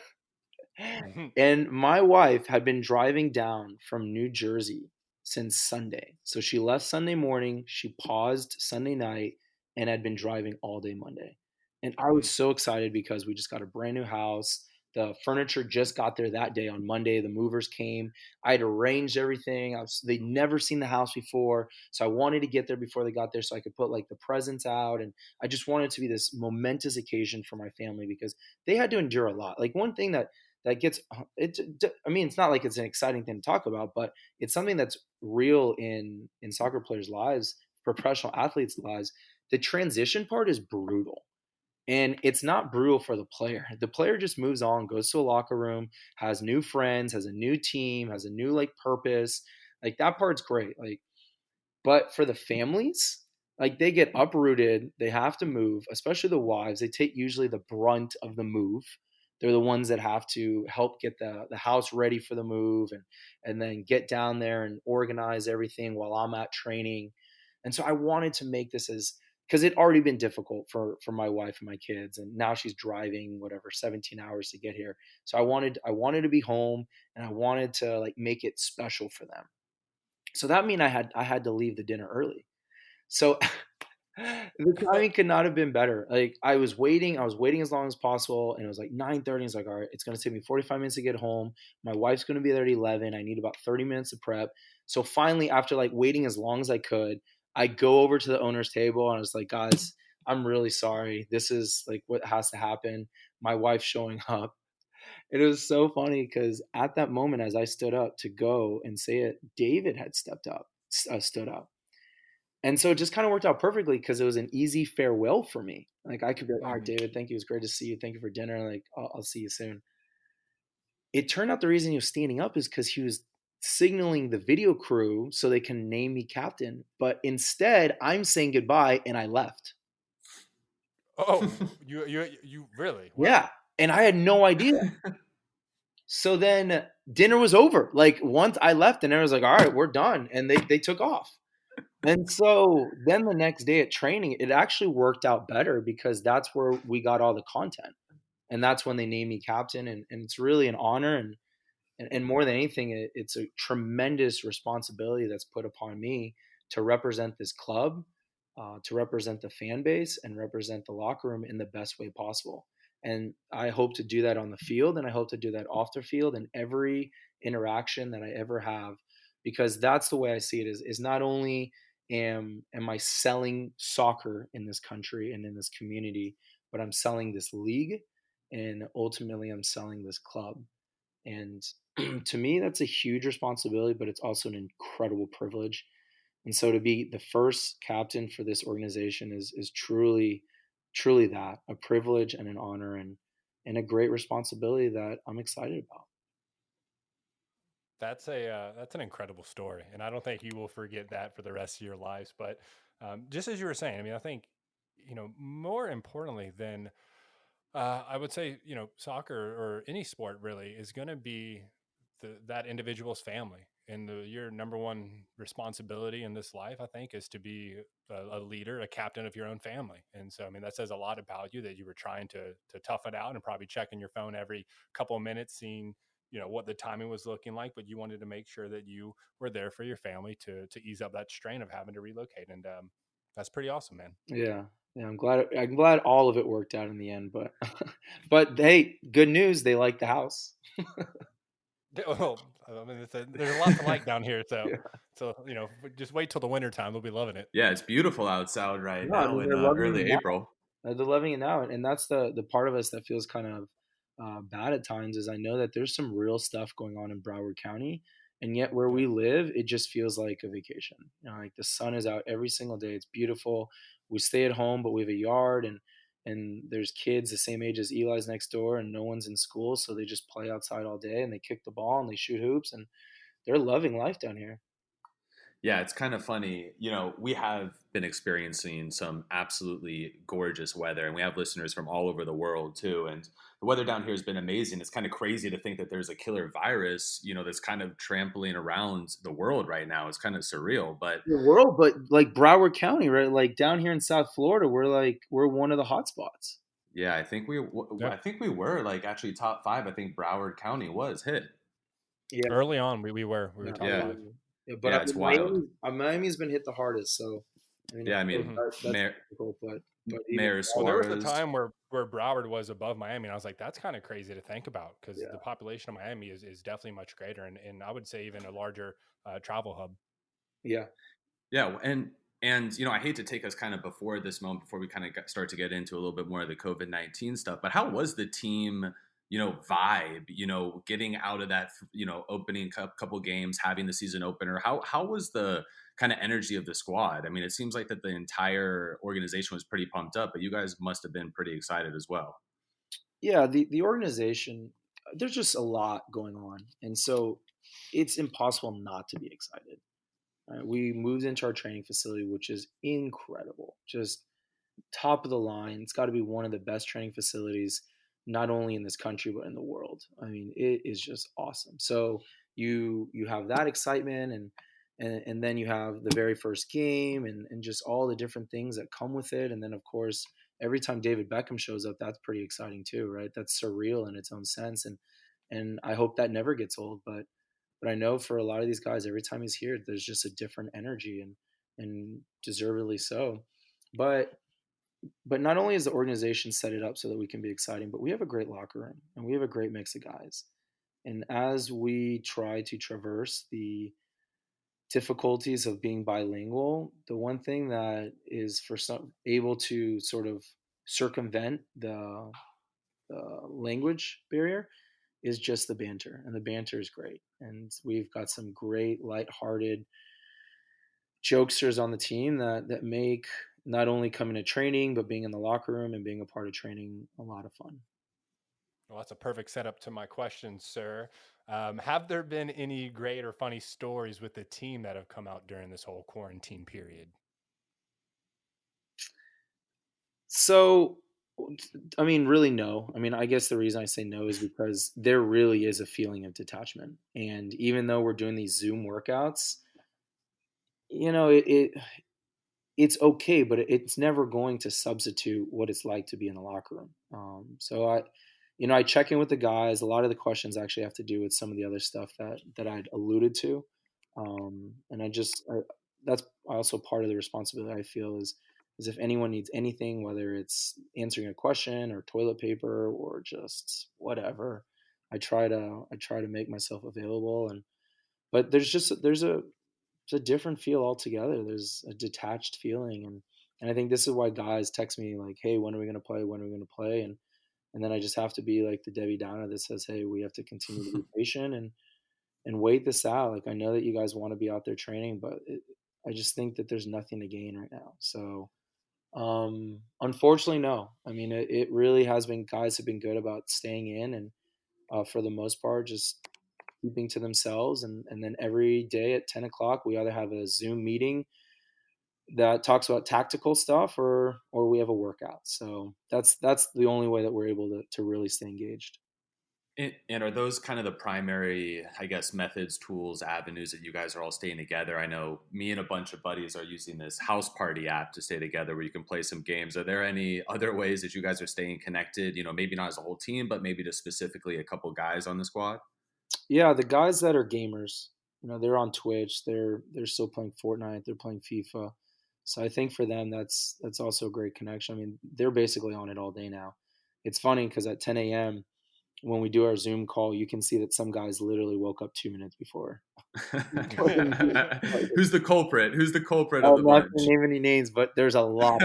And my wife had been driving down from New Jersey since Sunday. So she left Sunday morning, she paused Sunday night, and had been driving all day Monday. And I was so excited because we just got a brand new house. The furniture just got there that day on Monday. The movers came. I had arranged everything. They'd never seen the house before. So I wanted to get there before they got there so I could put like the presents out. And I just wanted it to be this momentous occasion for my family because they had to endure a lot. Like one thing that gets it, I mean, it's not like it's an exciting thing to talk about, but it's something that's real in soccer players' lives, professional athletes' lives. The transition part is brutal. And it's not brutal for the player. The player just moves on, goes to a locker room, has new friends, has a new team, has a new like purpose. Like that part's great. Like, but for the families, like they get uprooted, they have to move, especially the wives. They take usually the brunt of the move. They're the ones that have to help get the house ready for the move and then get down there and organize everything while I'm at training. And so I wanted to make this as because it already been difficult for my wife and my kids, and now she's driving whatever 17 hours to get here. So I wanted to be home, and I wanted to like make it special for them. So that mean I had to leave the dinner early. So the timing could not have been better. Like I was waiting as long as possible, and it was like 9:30. It's like, all right, it's gonna take me 45 minutes to get home. My wife's gonna be there at 11. I need about 30 minutes to prep. So finally, after like waiting as long as I could, I go over to the owner's table and I was like, guys, I'm really sorry. This is like what has to happen. My wife's showing up. And it was so funny because at that moment, as I stood up to go and say it, David had stood up. And so it just kind of worked out perfectly because it was an easy farewell for me. Like I could be like, all right, Mhm. David, thank you. It was great to see you. Thank you for dinner. Like, I'll see you soon. It turned out the reason he was standing up is because he was signaling the video crew so they can name me captain. But instead, I'm saying goodbye and I left. Oh, you really? Wow. Yeah. And I had no idea. So then dinner was over. Like once I left and everyone was like, all right, we're done. And they took off. And so then the next day at training, it actually worked out better because that's where we got all the content. And that's when they named me captain. And it's really an honor. And more than anything, it's a tremendous responsibility that's put upon me to represent this club, to represent the fan base, and represent the locker room in the best way possible. And I hope to do that on the field, and I hope to do that off the field, and every interaction that I ever have, because that's the way I see it. Is not only am I selling soccer in this country and in this community, but I'm selling this league, and ultimately I'm selling this club. And to me, that's a huge responsibility, but it's also an incredible privilege. And so to be the first captain for this organization is truly that a privilege and an honor and a great responsibility that I'm excited about. That's an incredible story, and I don't think you will forget that for the rest of your lives. But just as you were saying, I mean, I think more importantly than I would say, soccer or any sport really is going to be that individual's family. And your number one responsibility in this life, I think, is to be a leader, a captain of your own family. And so, I mean, that says a lot about you that you were trying to tough it out and probably checking your phone every couple of minutes, seeing what the timing was looking like. But you wanted to make sure that you were there for your family to ease up that strain of having to relocate. And that's pretty awesome, man. Yeah. Yeah, I'm glad all of it worked out in the end, but but hey, good news, they like the house. Well, I mean, there's a lot to like down here, so Yeah. just wait till the winter time. We'll be loving it. Yeah, it's beautiful outside right No, I now mean in they're loving early it now. April. They're loving it now, and that's the part of us that feels kind of bad at times. Is I know that there's some real stuff going on in Broward County, and yet where Yeah. we live, it just feels like a vacation. Like the sun is out every single day. It's beautiful. We stay at home, but we have a yard, and there's kids the same age as Eli's next door, and no one's in school, so they just play outside all day and they kick the ball and they shoot hoops, and they're loving life down here. Yeah, it's kind of funny. We have been experiencing some absolutely gorgeous weather, and we have listeners from all over the world too. And the weather down here has been amazing. It's kind of crazy to think that there's a killer virus, that's kind of trampling around the world right now. It's kind of surreal, but The world, but like Broward County, right? Like down here in South Florida, we're one of the hot spots. yeah, I think we were like actually top five. I think Broward County was hit. Yeah, Early on, we were yeah, top Yeah, five. absolutely. Yeah, but I yeah, it's mean, wild. Miami's been hit the hardest. So, I mean, of Yeah, I course, mean, Mhm. that's difficult. But even Mayor Well, there Broward, was a Suarez. time where Broward was above Miami, and I was like, that's kind of crazy to think about because the yeah, population of Miami is definitely much greater, and I would say even a larger travel hub. yeah. Yeah, and I hate to take us kind of before this moment, before we kind of start to get into a little bit more of the COVID-19 stuff. But how was the team, vibe? Getting out of that, opening couple games, having the season opener. How was the kind of energy of the squad? I mean, it seems like that the entire organization was pretty pumped up, but you guys must have been pretty excited as well. Yeah, the organization, there's just a lot going on, and so it's impossible not to be excited. We moved into our training facility, which is incredible, just top of the line. It's got to be one of the best training facilities, not only in this country but in the world. I mean, it is just awesome. So you have that excitement, and then you have the very first game, and just all the different things that come with it. And then of course, every time David Beckham shows up, that's pretty exciting too, right? That's surreal in its own sense, and I hope that never gets old. But I know for a lot of these guys, every time he's here, there's just a different energy, and deservedly so. But but not only has the organization set it up so that we can be exciting, but we have a great locker room and we have a great mix of guys. And as we try to traverse the difficulties of being bilingual, the one thing that is for some able to sort of circumvent the language barrier is just the banter, and the banter is great. And we've got some great lighthearted jokesters on the team that make not only coming to training but being in the locker room and being a part of training a lot of fun. Well, that's a perfect setup to my question, sir. Have there been any great or funny stories with the team that have come out during this whole quarantine period? So, I mean, really, no. I mean, I guess the reason I say no is because there really is a feeling of detachment. And even though we're doing these Zoom workouts, you know, it's okay, but it's never going to substitute what it's like to be in the locker room. So I check in with the guys. A lot of the questions actually have to do with some of the other stuff that I'd alluded to, and that's also part of the responsibility I feel is if anyone needs anything, whether it's answering a question or toilet paper or just whatever, I try to make myself available. But there's a different feel altogether. There's a detached feeling, and I think this is why guys text me like, "Hey, when are we gonna play? When are we gonna play?" And then I just have to be like the Debbie Downer that says, "Hey, we have to continue to be patient and wait this out. Like I know that you guys want to be out there training, but I just think that there's nothing to gain right now." So unfortunately, no. I mean, it really has been guys have been good about staying in and for the most part, just keeping to themselves. And then every day at 10 o'clock, we either have a Zoom meeting that talks about tactical stuff or we have a workout. So that's the only way that we're able to really stay engaged. And are those kind of the primary, I guess, methods, tools, avenues that you guys are all staying together? I know me and a bunch of buddies are using this house party app to stay together where you can play some games. Are there any other ways that you guys are staying connected? Maybe not as a whole team, but maybe to specifically a couple guys on the squad? Yeah, the guys that are gamers, they're on Twitch, they're still playing Fortnite, they're playing FIFA. So I think for them that's also a great connection. I mean, they're basically on it all day now. It's funny because at 10 a.m. when we do our Zoom call, you can see that some guys literally woke up 2 minutes before. Like, Who's the culprit? Who's the culprit of I'm the not gonna bunch? name any names, but there's a lot.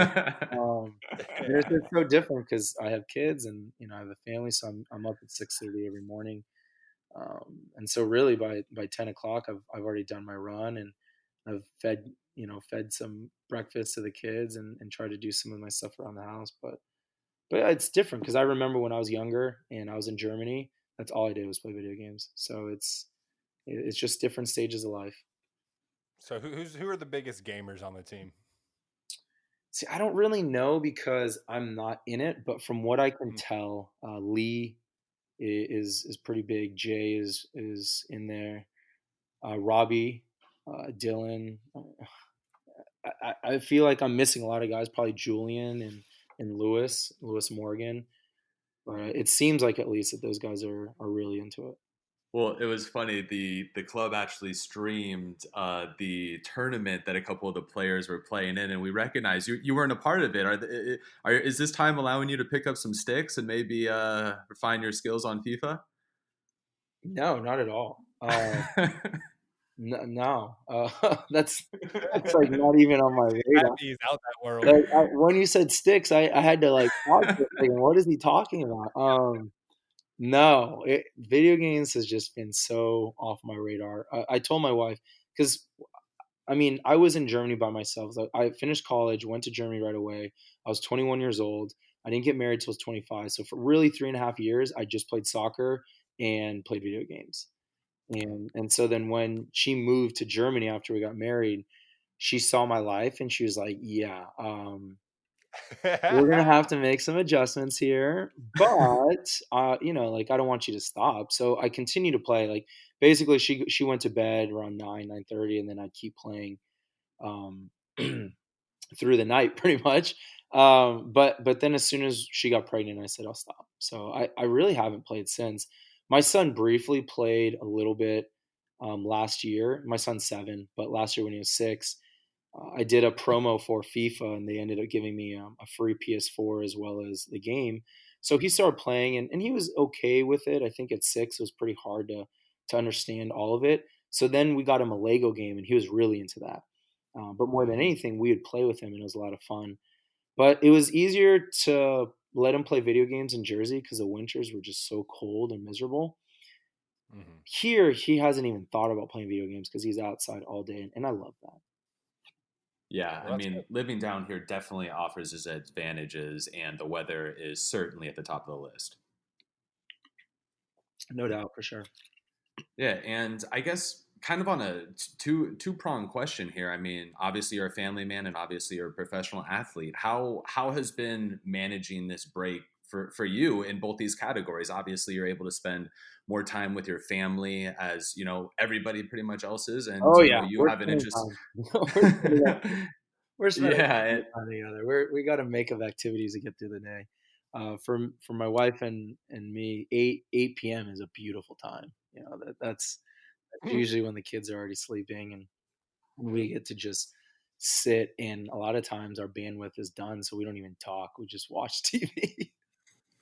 And it's so different because I have kids and I have a family, so I'm up at 6:30 every morning. And so really by 10 o'clock, I've already done my run and I've fed some breakfast to the kids and tried to do some of my stuff around the house. But it's different because I remember when I was younger and I was in Germany, that's all I did was play video games. So it's just different stages of life. So who are the biggest gamers on the team? See, I don't really know because I'm not in it, but from what I can Mm. tell, Lee is pretty big. Jay is in there. Robbie, Dylan. I feel like I'm missing a lot of guys. Probably Julian and Lewis Morgan. But it seems like at least that those guys are really into it. Well, it was funny. The club actually streamed the tournament that a couple of the players were playing in, and we recognized you weren't a part of it. Is this time allowing you to pick up some sticks and maybe refine your skills on FIFA? No, not at all. No, that's like not even on my radar. Happy he's out that world. Like when you said sticks, I had to like pause for a second. What is he talking about? No, video games has just been so off my radar. I told my wife because I mean I was in Germany by myself. Like, I finished college, went to Germany right away. I was 21 years old. I didn't get married till I was 25. So for really 3.5 years, I just played soccer and played video games. And so then when she moved to Germany after we got married, she saw my life and she was like, "Yeah, we're gonna have to make some adjustments here, but like I don't want you to stop." So I continue to play. Like basically, she went to bed around 9:30, and then I'd keep playing um, through the night, pretty much. But then as soon as she got pregnant, I said I'll stop. So I really haven't played since. My son briefly played a little bit last year. My son's 7, but last year when he was 6, I did a promo for FIFA, and they ended up giving me a free PS4 as well as the game. So he started playing, and he was okay with it. I think at 6, it was pretty hard to understand all of it. So then we got him a Lego game, and he was really into that. But more than Mhm, anything, we would play with him, and it was a lot of fun. But it was easier to let him play video games in Jersey because the winters were just so cold and miserable. mhm. Here, he hasn't even thought about playing video games because he's outside all day, and I love that. Yeah, I Well, that's mean, good. living down here definitely offers its advantages, and the weather is certainly at the top of the list. No doubt, for sure. Yeah, and I guess kind of on a two pronged question here. I mean, obviously you're a family man, and obviously you're a professional athlete. How has been managing this break for you in both these categories? Obviously, you're able to spend more time with your family, as everybody pretty much else is, and Oh yeah, you we're have an spending interest. time. We're spending Yeah, time together. We got to make up activities to get through the day. For my wife and me, 8 p.m. is a beautiful time. That's usually when the kids are already sleeping, and we get to just sit. And a lot of times our bandwidth is done, so we don't even talk. We just watch TV.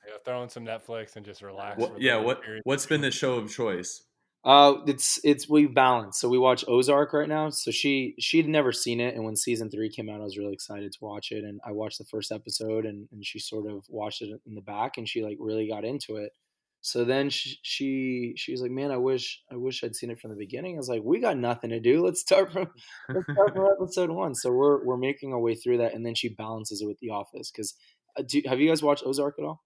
Yeah, throw in some Netflix and just relax what? for Yeah, the period what's been between. the show of choice? It's we balance. So we watch Ozark right now. So she'd never seen it, and when season 3 came out, I was really excited to watch it. And I watched the first episode, and she sort of watched it in the back, and she like really got into it. So then she was like, "Man, I wish I'd seen it from the beginning." I was like, "We got nothing to do. Let's start from episode 1." So we're making our way through that, and then she balances it with The Office. Because have you guys watched Ozark at all?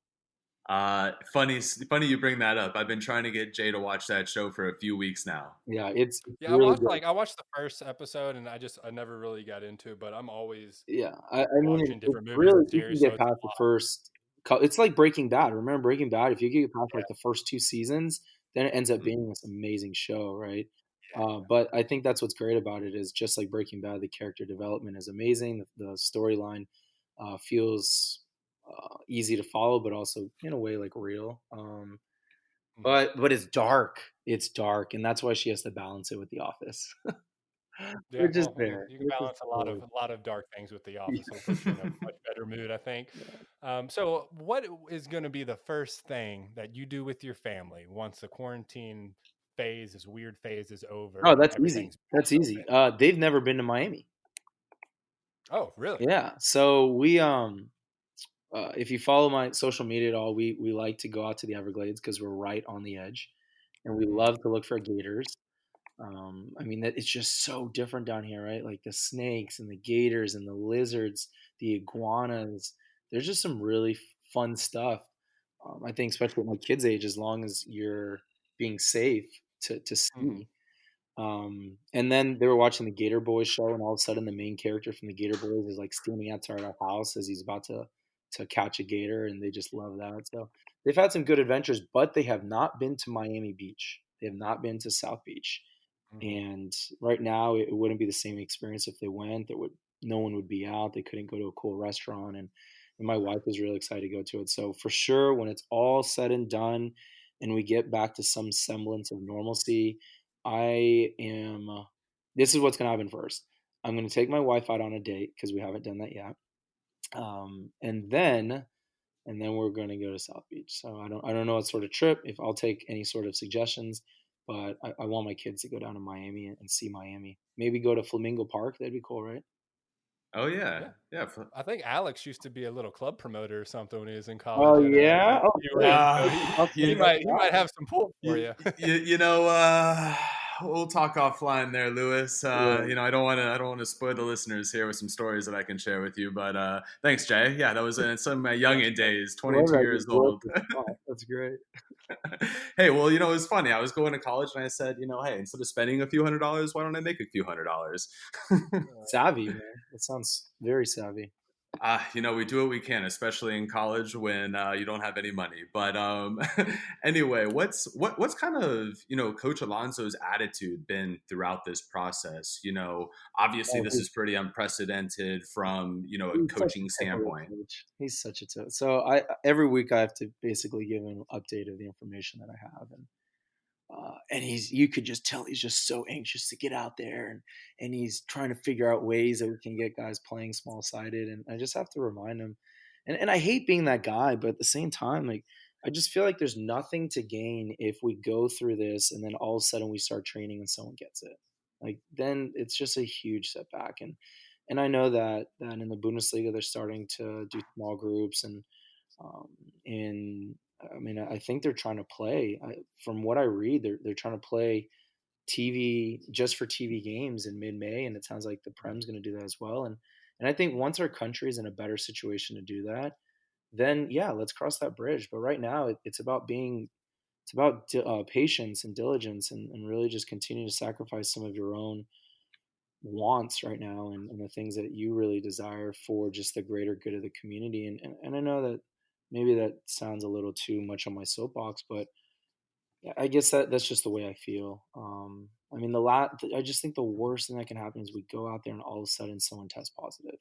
Funny you bring that up. I've been trying to get Jay to watch that show for a few weeks now. Yeah, it's Yeah, really good. I watched the first episode and I never really got into it, but I'm always Yeah, I mean, watching it's different movies really and you can series, so get it's past a the lot. first it's like Breaking Bad. Remember Breaking Bad? If you get past, Yeah. like, the first 2 seasons, then it ends up Mhm. being this amazing show, right? Yeah. But I think that's what's great about it is just like Breaking Bad, the character development is amazing. The storyline, feels, easy to follow, but also in a way, like, real. Mhm. But it's dark. It's dark, and that's why she has to balance it with The Office. Yeah, We're just well, I mean, there. you can We're just balance there. a lot of dark things with The Office. It'll put you in a much better mood, I think. Yeah. So, what is going to be the first thing that you do with your family once the quarantine phase, this weird phase, is over Oh, and that's easy. everything's back That's easy. open? They've never been to Miami. Oh, really? Yeah. So we if you follow my social media at all, we like to go out to the Everglades because we're right on the edge, and we Hmm. love to look for gators. I mean, that it's just so different down here, right? Like the snakes and the gators and the lizards, the iguanas. There's just some really fun stuff. I think, especially at my kids' age, as long as you're being safe to Hmm. see. And then they were watching the Gator Boys show, and all of a sudden, the main character from the Gator Boys is like standing outside our house as he's about to catch a gator, and they just love that. So they've had some good adventures, but they have not been to Miami Beach. They have not been to South Beach, Hmm. and right now it wouldn't be the same experience if they went. There would no one would be out. They couldn't go to a cool restaurant, and my wife was really excited to go to it. So for sure, when it's all said and done, and we get back to some semblance of normalcy, I am. This is what's going to happen first. I'm going to take my wife out on a date because we haven't done that yet, and then we're going to go to South Beach. So I don't know what sort of trip. If I'll take any sort of suggestions, but I want my kids to go down to Miami and see Miami. Maybe go to Flamingo Park. That'd be cool, right? Oh yeah, Yeah. yeah. I think Alex used to be a little club promoter or something when he was in Oh college at yeah. Oh you were great. in. So I'll he check You, that might out. have some pull for you, you. you know, we'll talk offline there, Lewis. Yeah. I don't want to spoil the listeners here with some stories that I can share with you. But thanks, Jay. Yeah, that was some of my Yes, youngin' sir. days, I love 22 that you years grew up old. with pop. That's great. Hey, well, it was funny. I was going to college and I said, hey, instead of spending a few $100s, why don't I make a few $100s? Savvy, man. That sounds very savvy. We do what we can, especially in college when you don't have any money. But anyway, what's kind of Coach Alonso's attitude been throughout this process? Obviously Oh, this is pretty unprecedented from a he's such coaching a typical standpoint. coach. He's such a so I every week I have to basically give him an update of the information that I have, and you could just tell he's just so anxious to get out there, and he's trying to figure out ways that we can get guys playing small sided, and I just have to remind him, and I hate being that guy, but at the same time, like I just feel like there's nothing to gain if we go through this and then all of a sudden we start training and someone gets it. Like then it's just a huge setback, and I know that in the Bundesliga they're starting to do small groups, um, and I mean I think they're trying to play. From what I read, they're trying to play TV just for TV games in mid May, and it sounds like the Prem's going to do that as well. And I think once our country is in a better situation to do that, then yeah, let's cross that bridge. But right now, it's about patience and diligence, and really just continue to sacrifice some of your own wants right now, and the things that you really desire for just the greater good of the community. And I know that maybe that sounds a little too much on my soapbox, but yeah, I guess that's just the way I feel. I mean, I just think the worst thing that can happen is we go out there and all of a sudden someone tests positive,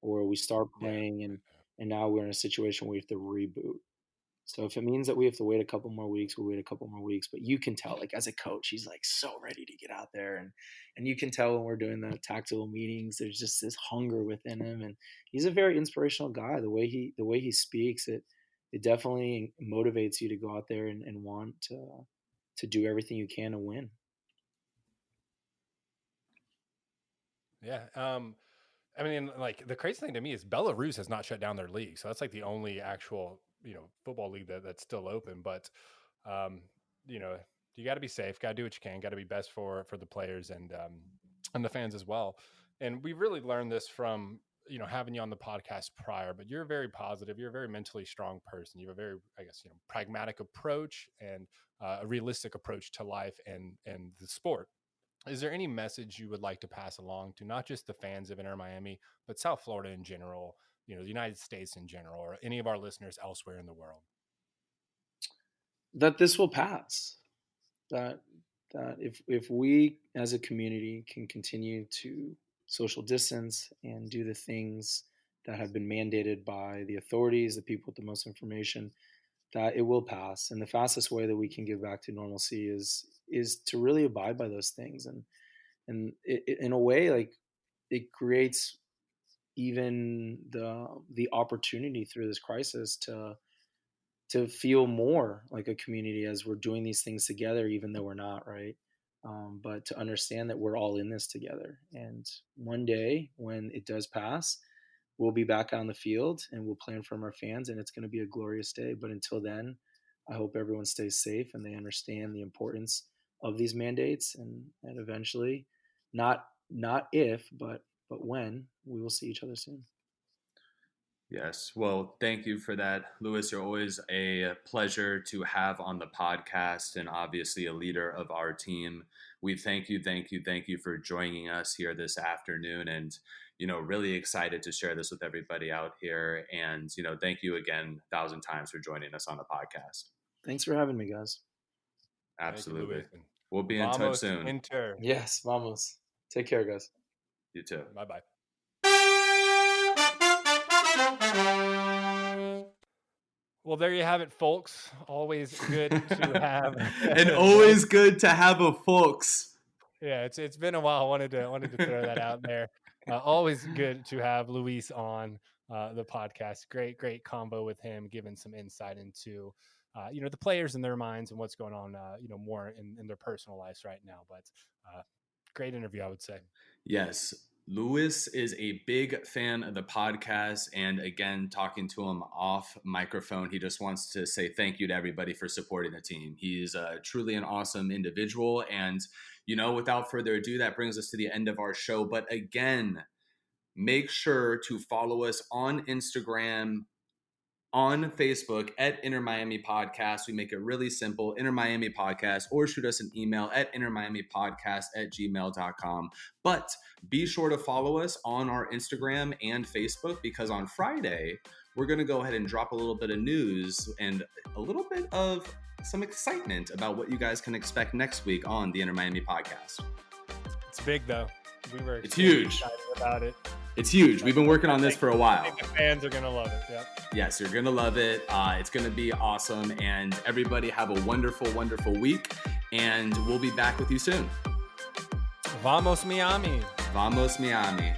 or we start Yeah. playing and now we're in a situation where we have to reboot. So if it means that we have to wait a couple more weeks, we'll wait a couple more weeks. But you can tell, like as a coach, he's like so ready to get out there, and you can tell when we're doing the tactical meetings, there's just this hunger within him, and he's a very inspirational guy. The way he speaks, it definitely motivates you to go out there and want to do everything you can to win. Yeah. I mean, like the crazy thing to me is Belarus has not shut down their league, so that's like the only actual football league that's still open. But um, you know, you got to be safe, got to do what you can, got to be best for the players and the fans as well. And we really learned this from having you on the podcast prior. But you're very positive. You're a very mentally strong person. You have a very, I guess, pragmatic approach and a realistic approach to life and the sport. Is there any message you would like to pass along to not just the fans of Inter Miami, but South Florida in general, the United States in general, or any of our listeners elsewhere in the world? That this will pass. That that if we as a community can continue to social distance and do the things that have been mandated by the authorities, the people with the most information, that it will pass. And the fastest way that we can get back to normalcy is to really abide by those things. And in a way, like, it creates even the opportunity through this crisis to feel more like a community as we're doing these things together, even though we're not, right? But to understand that we're all in this together. And one day when it does pass, we'll be back on the field and we'll play in front of our fans, and it's going to be a glorious day. But until then, I hope everyone stays safe and they understand the importance of these mandates, and eventually, not if, but when, we will see each other soon. Yes. Well, thank you for that, Lewis. You're always a pleasure to have on the podcast and obviously a leader of our team. We thank you for joining us here this afternoon, and, really excited to share this with everybody out here. And, thank you again 1,000 times for joining us on the podcast. Thanks for having me, guys. Thank you, Absolutely. Luis. And We'll be in touch vamos soon. Inter. Yes, vamos. Take care, guys. You too. Bye bye. Well, there you have it, folks. Always good to have. And always good to have a folks. Yeah, it's been a while. I wanted to throw that out there. Always good to have Luis on the podcast. Great combo with him, giving some insight into the players and their minds and what's going on more in their personal lives right now. But great interview, I would say. Yes. Lewis is a big fan of the podcast. And again, talking to him off microphone, he just wants to say thank you to everybody for supporting the team. He's truly an awesome individual. And, without further ado, that brings us to the end of our show. But again, make sure to follow us on Instagram, on Facebook at Inter Miami Podcast. We make it really simple, Inter Miami Podcast, or shoot us an email at intermiamipodcast@gmail.com. But be sure to follow us on our Instagram and Facebook, because on Friday, we're going to go ahead and drop a little bit of news and a little bit of some excitement about what you guys can expect next week on the Inter Miami Podcast. It's big, though. It's huge. Excited about it. It's huge. We've been working on this for a while. I think the fans are going to love it. Yep. Yes, you're going to love it. It's going to be awesome. And everybody have a wonderful, wonderful week. And we'll be back with you soon. Vamos Miami. Vamos Miami.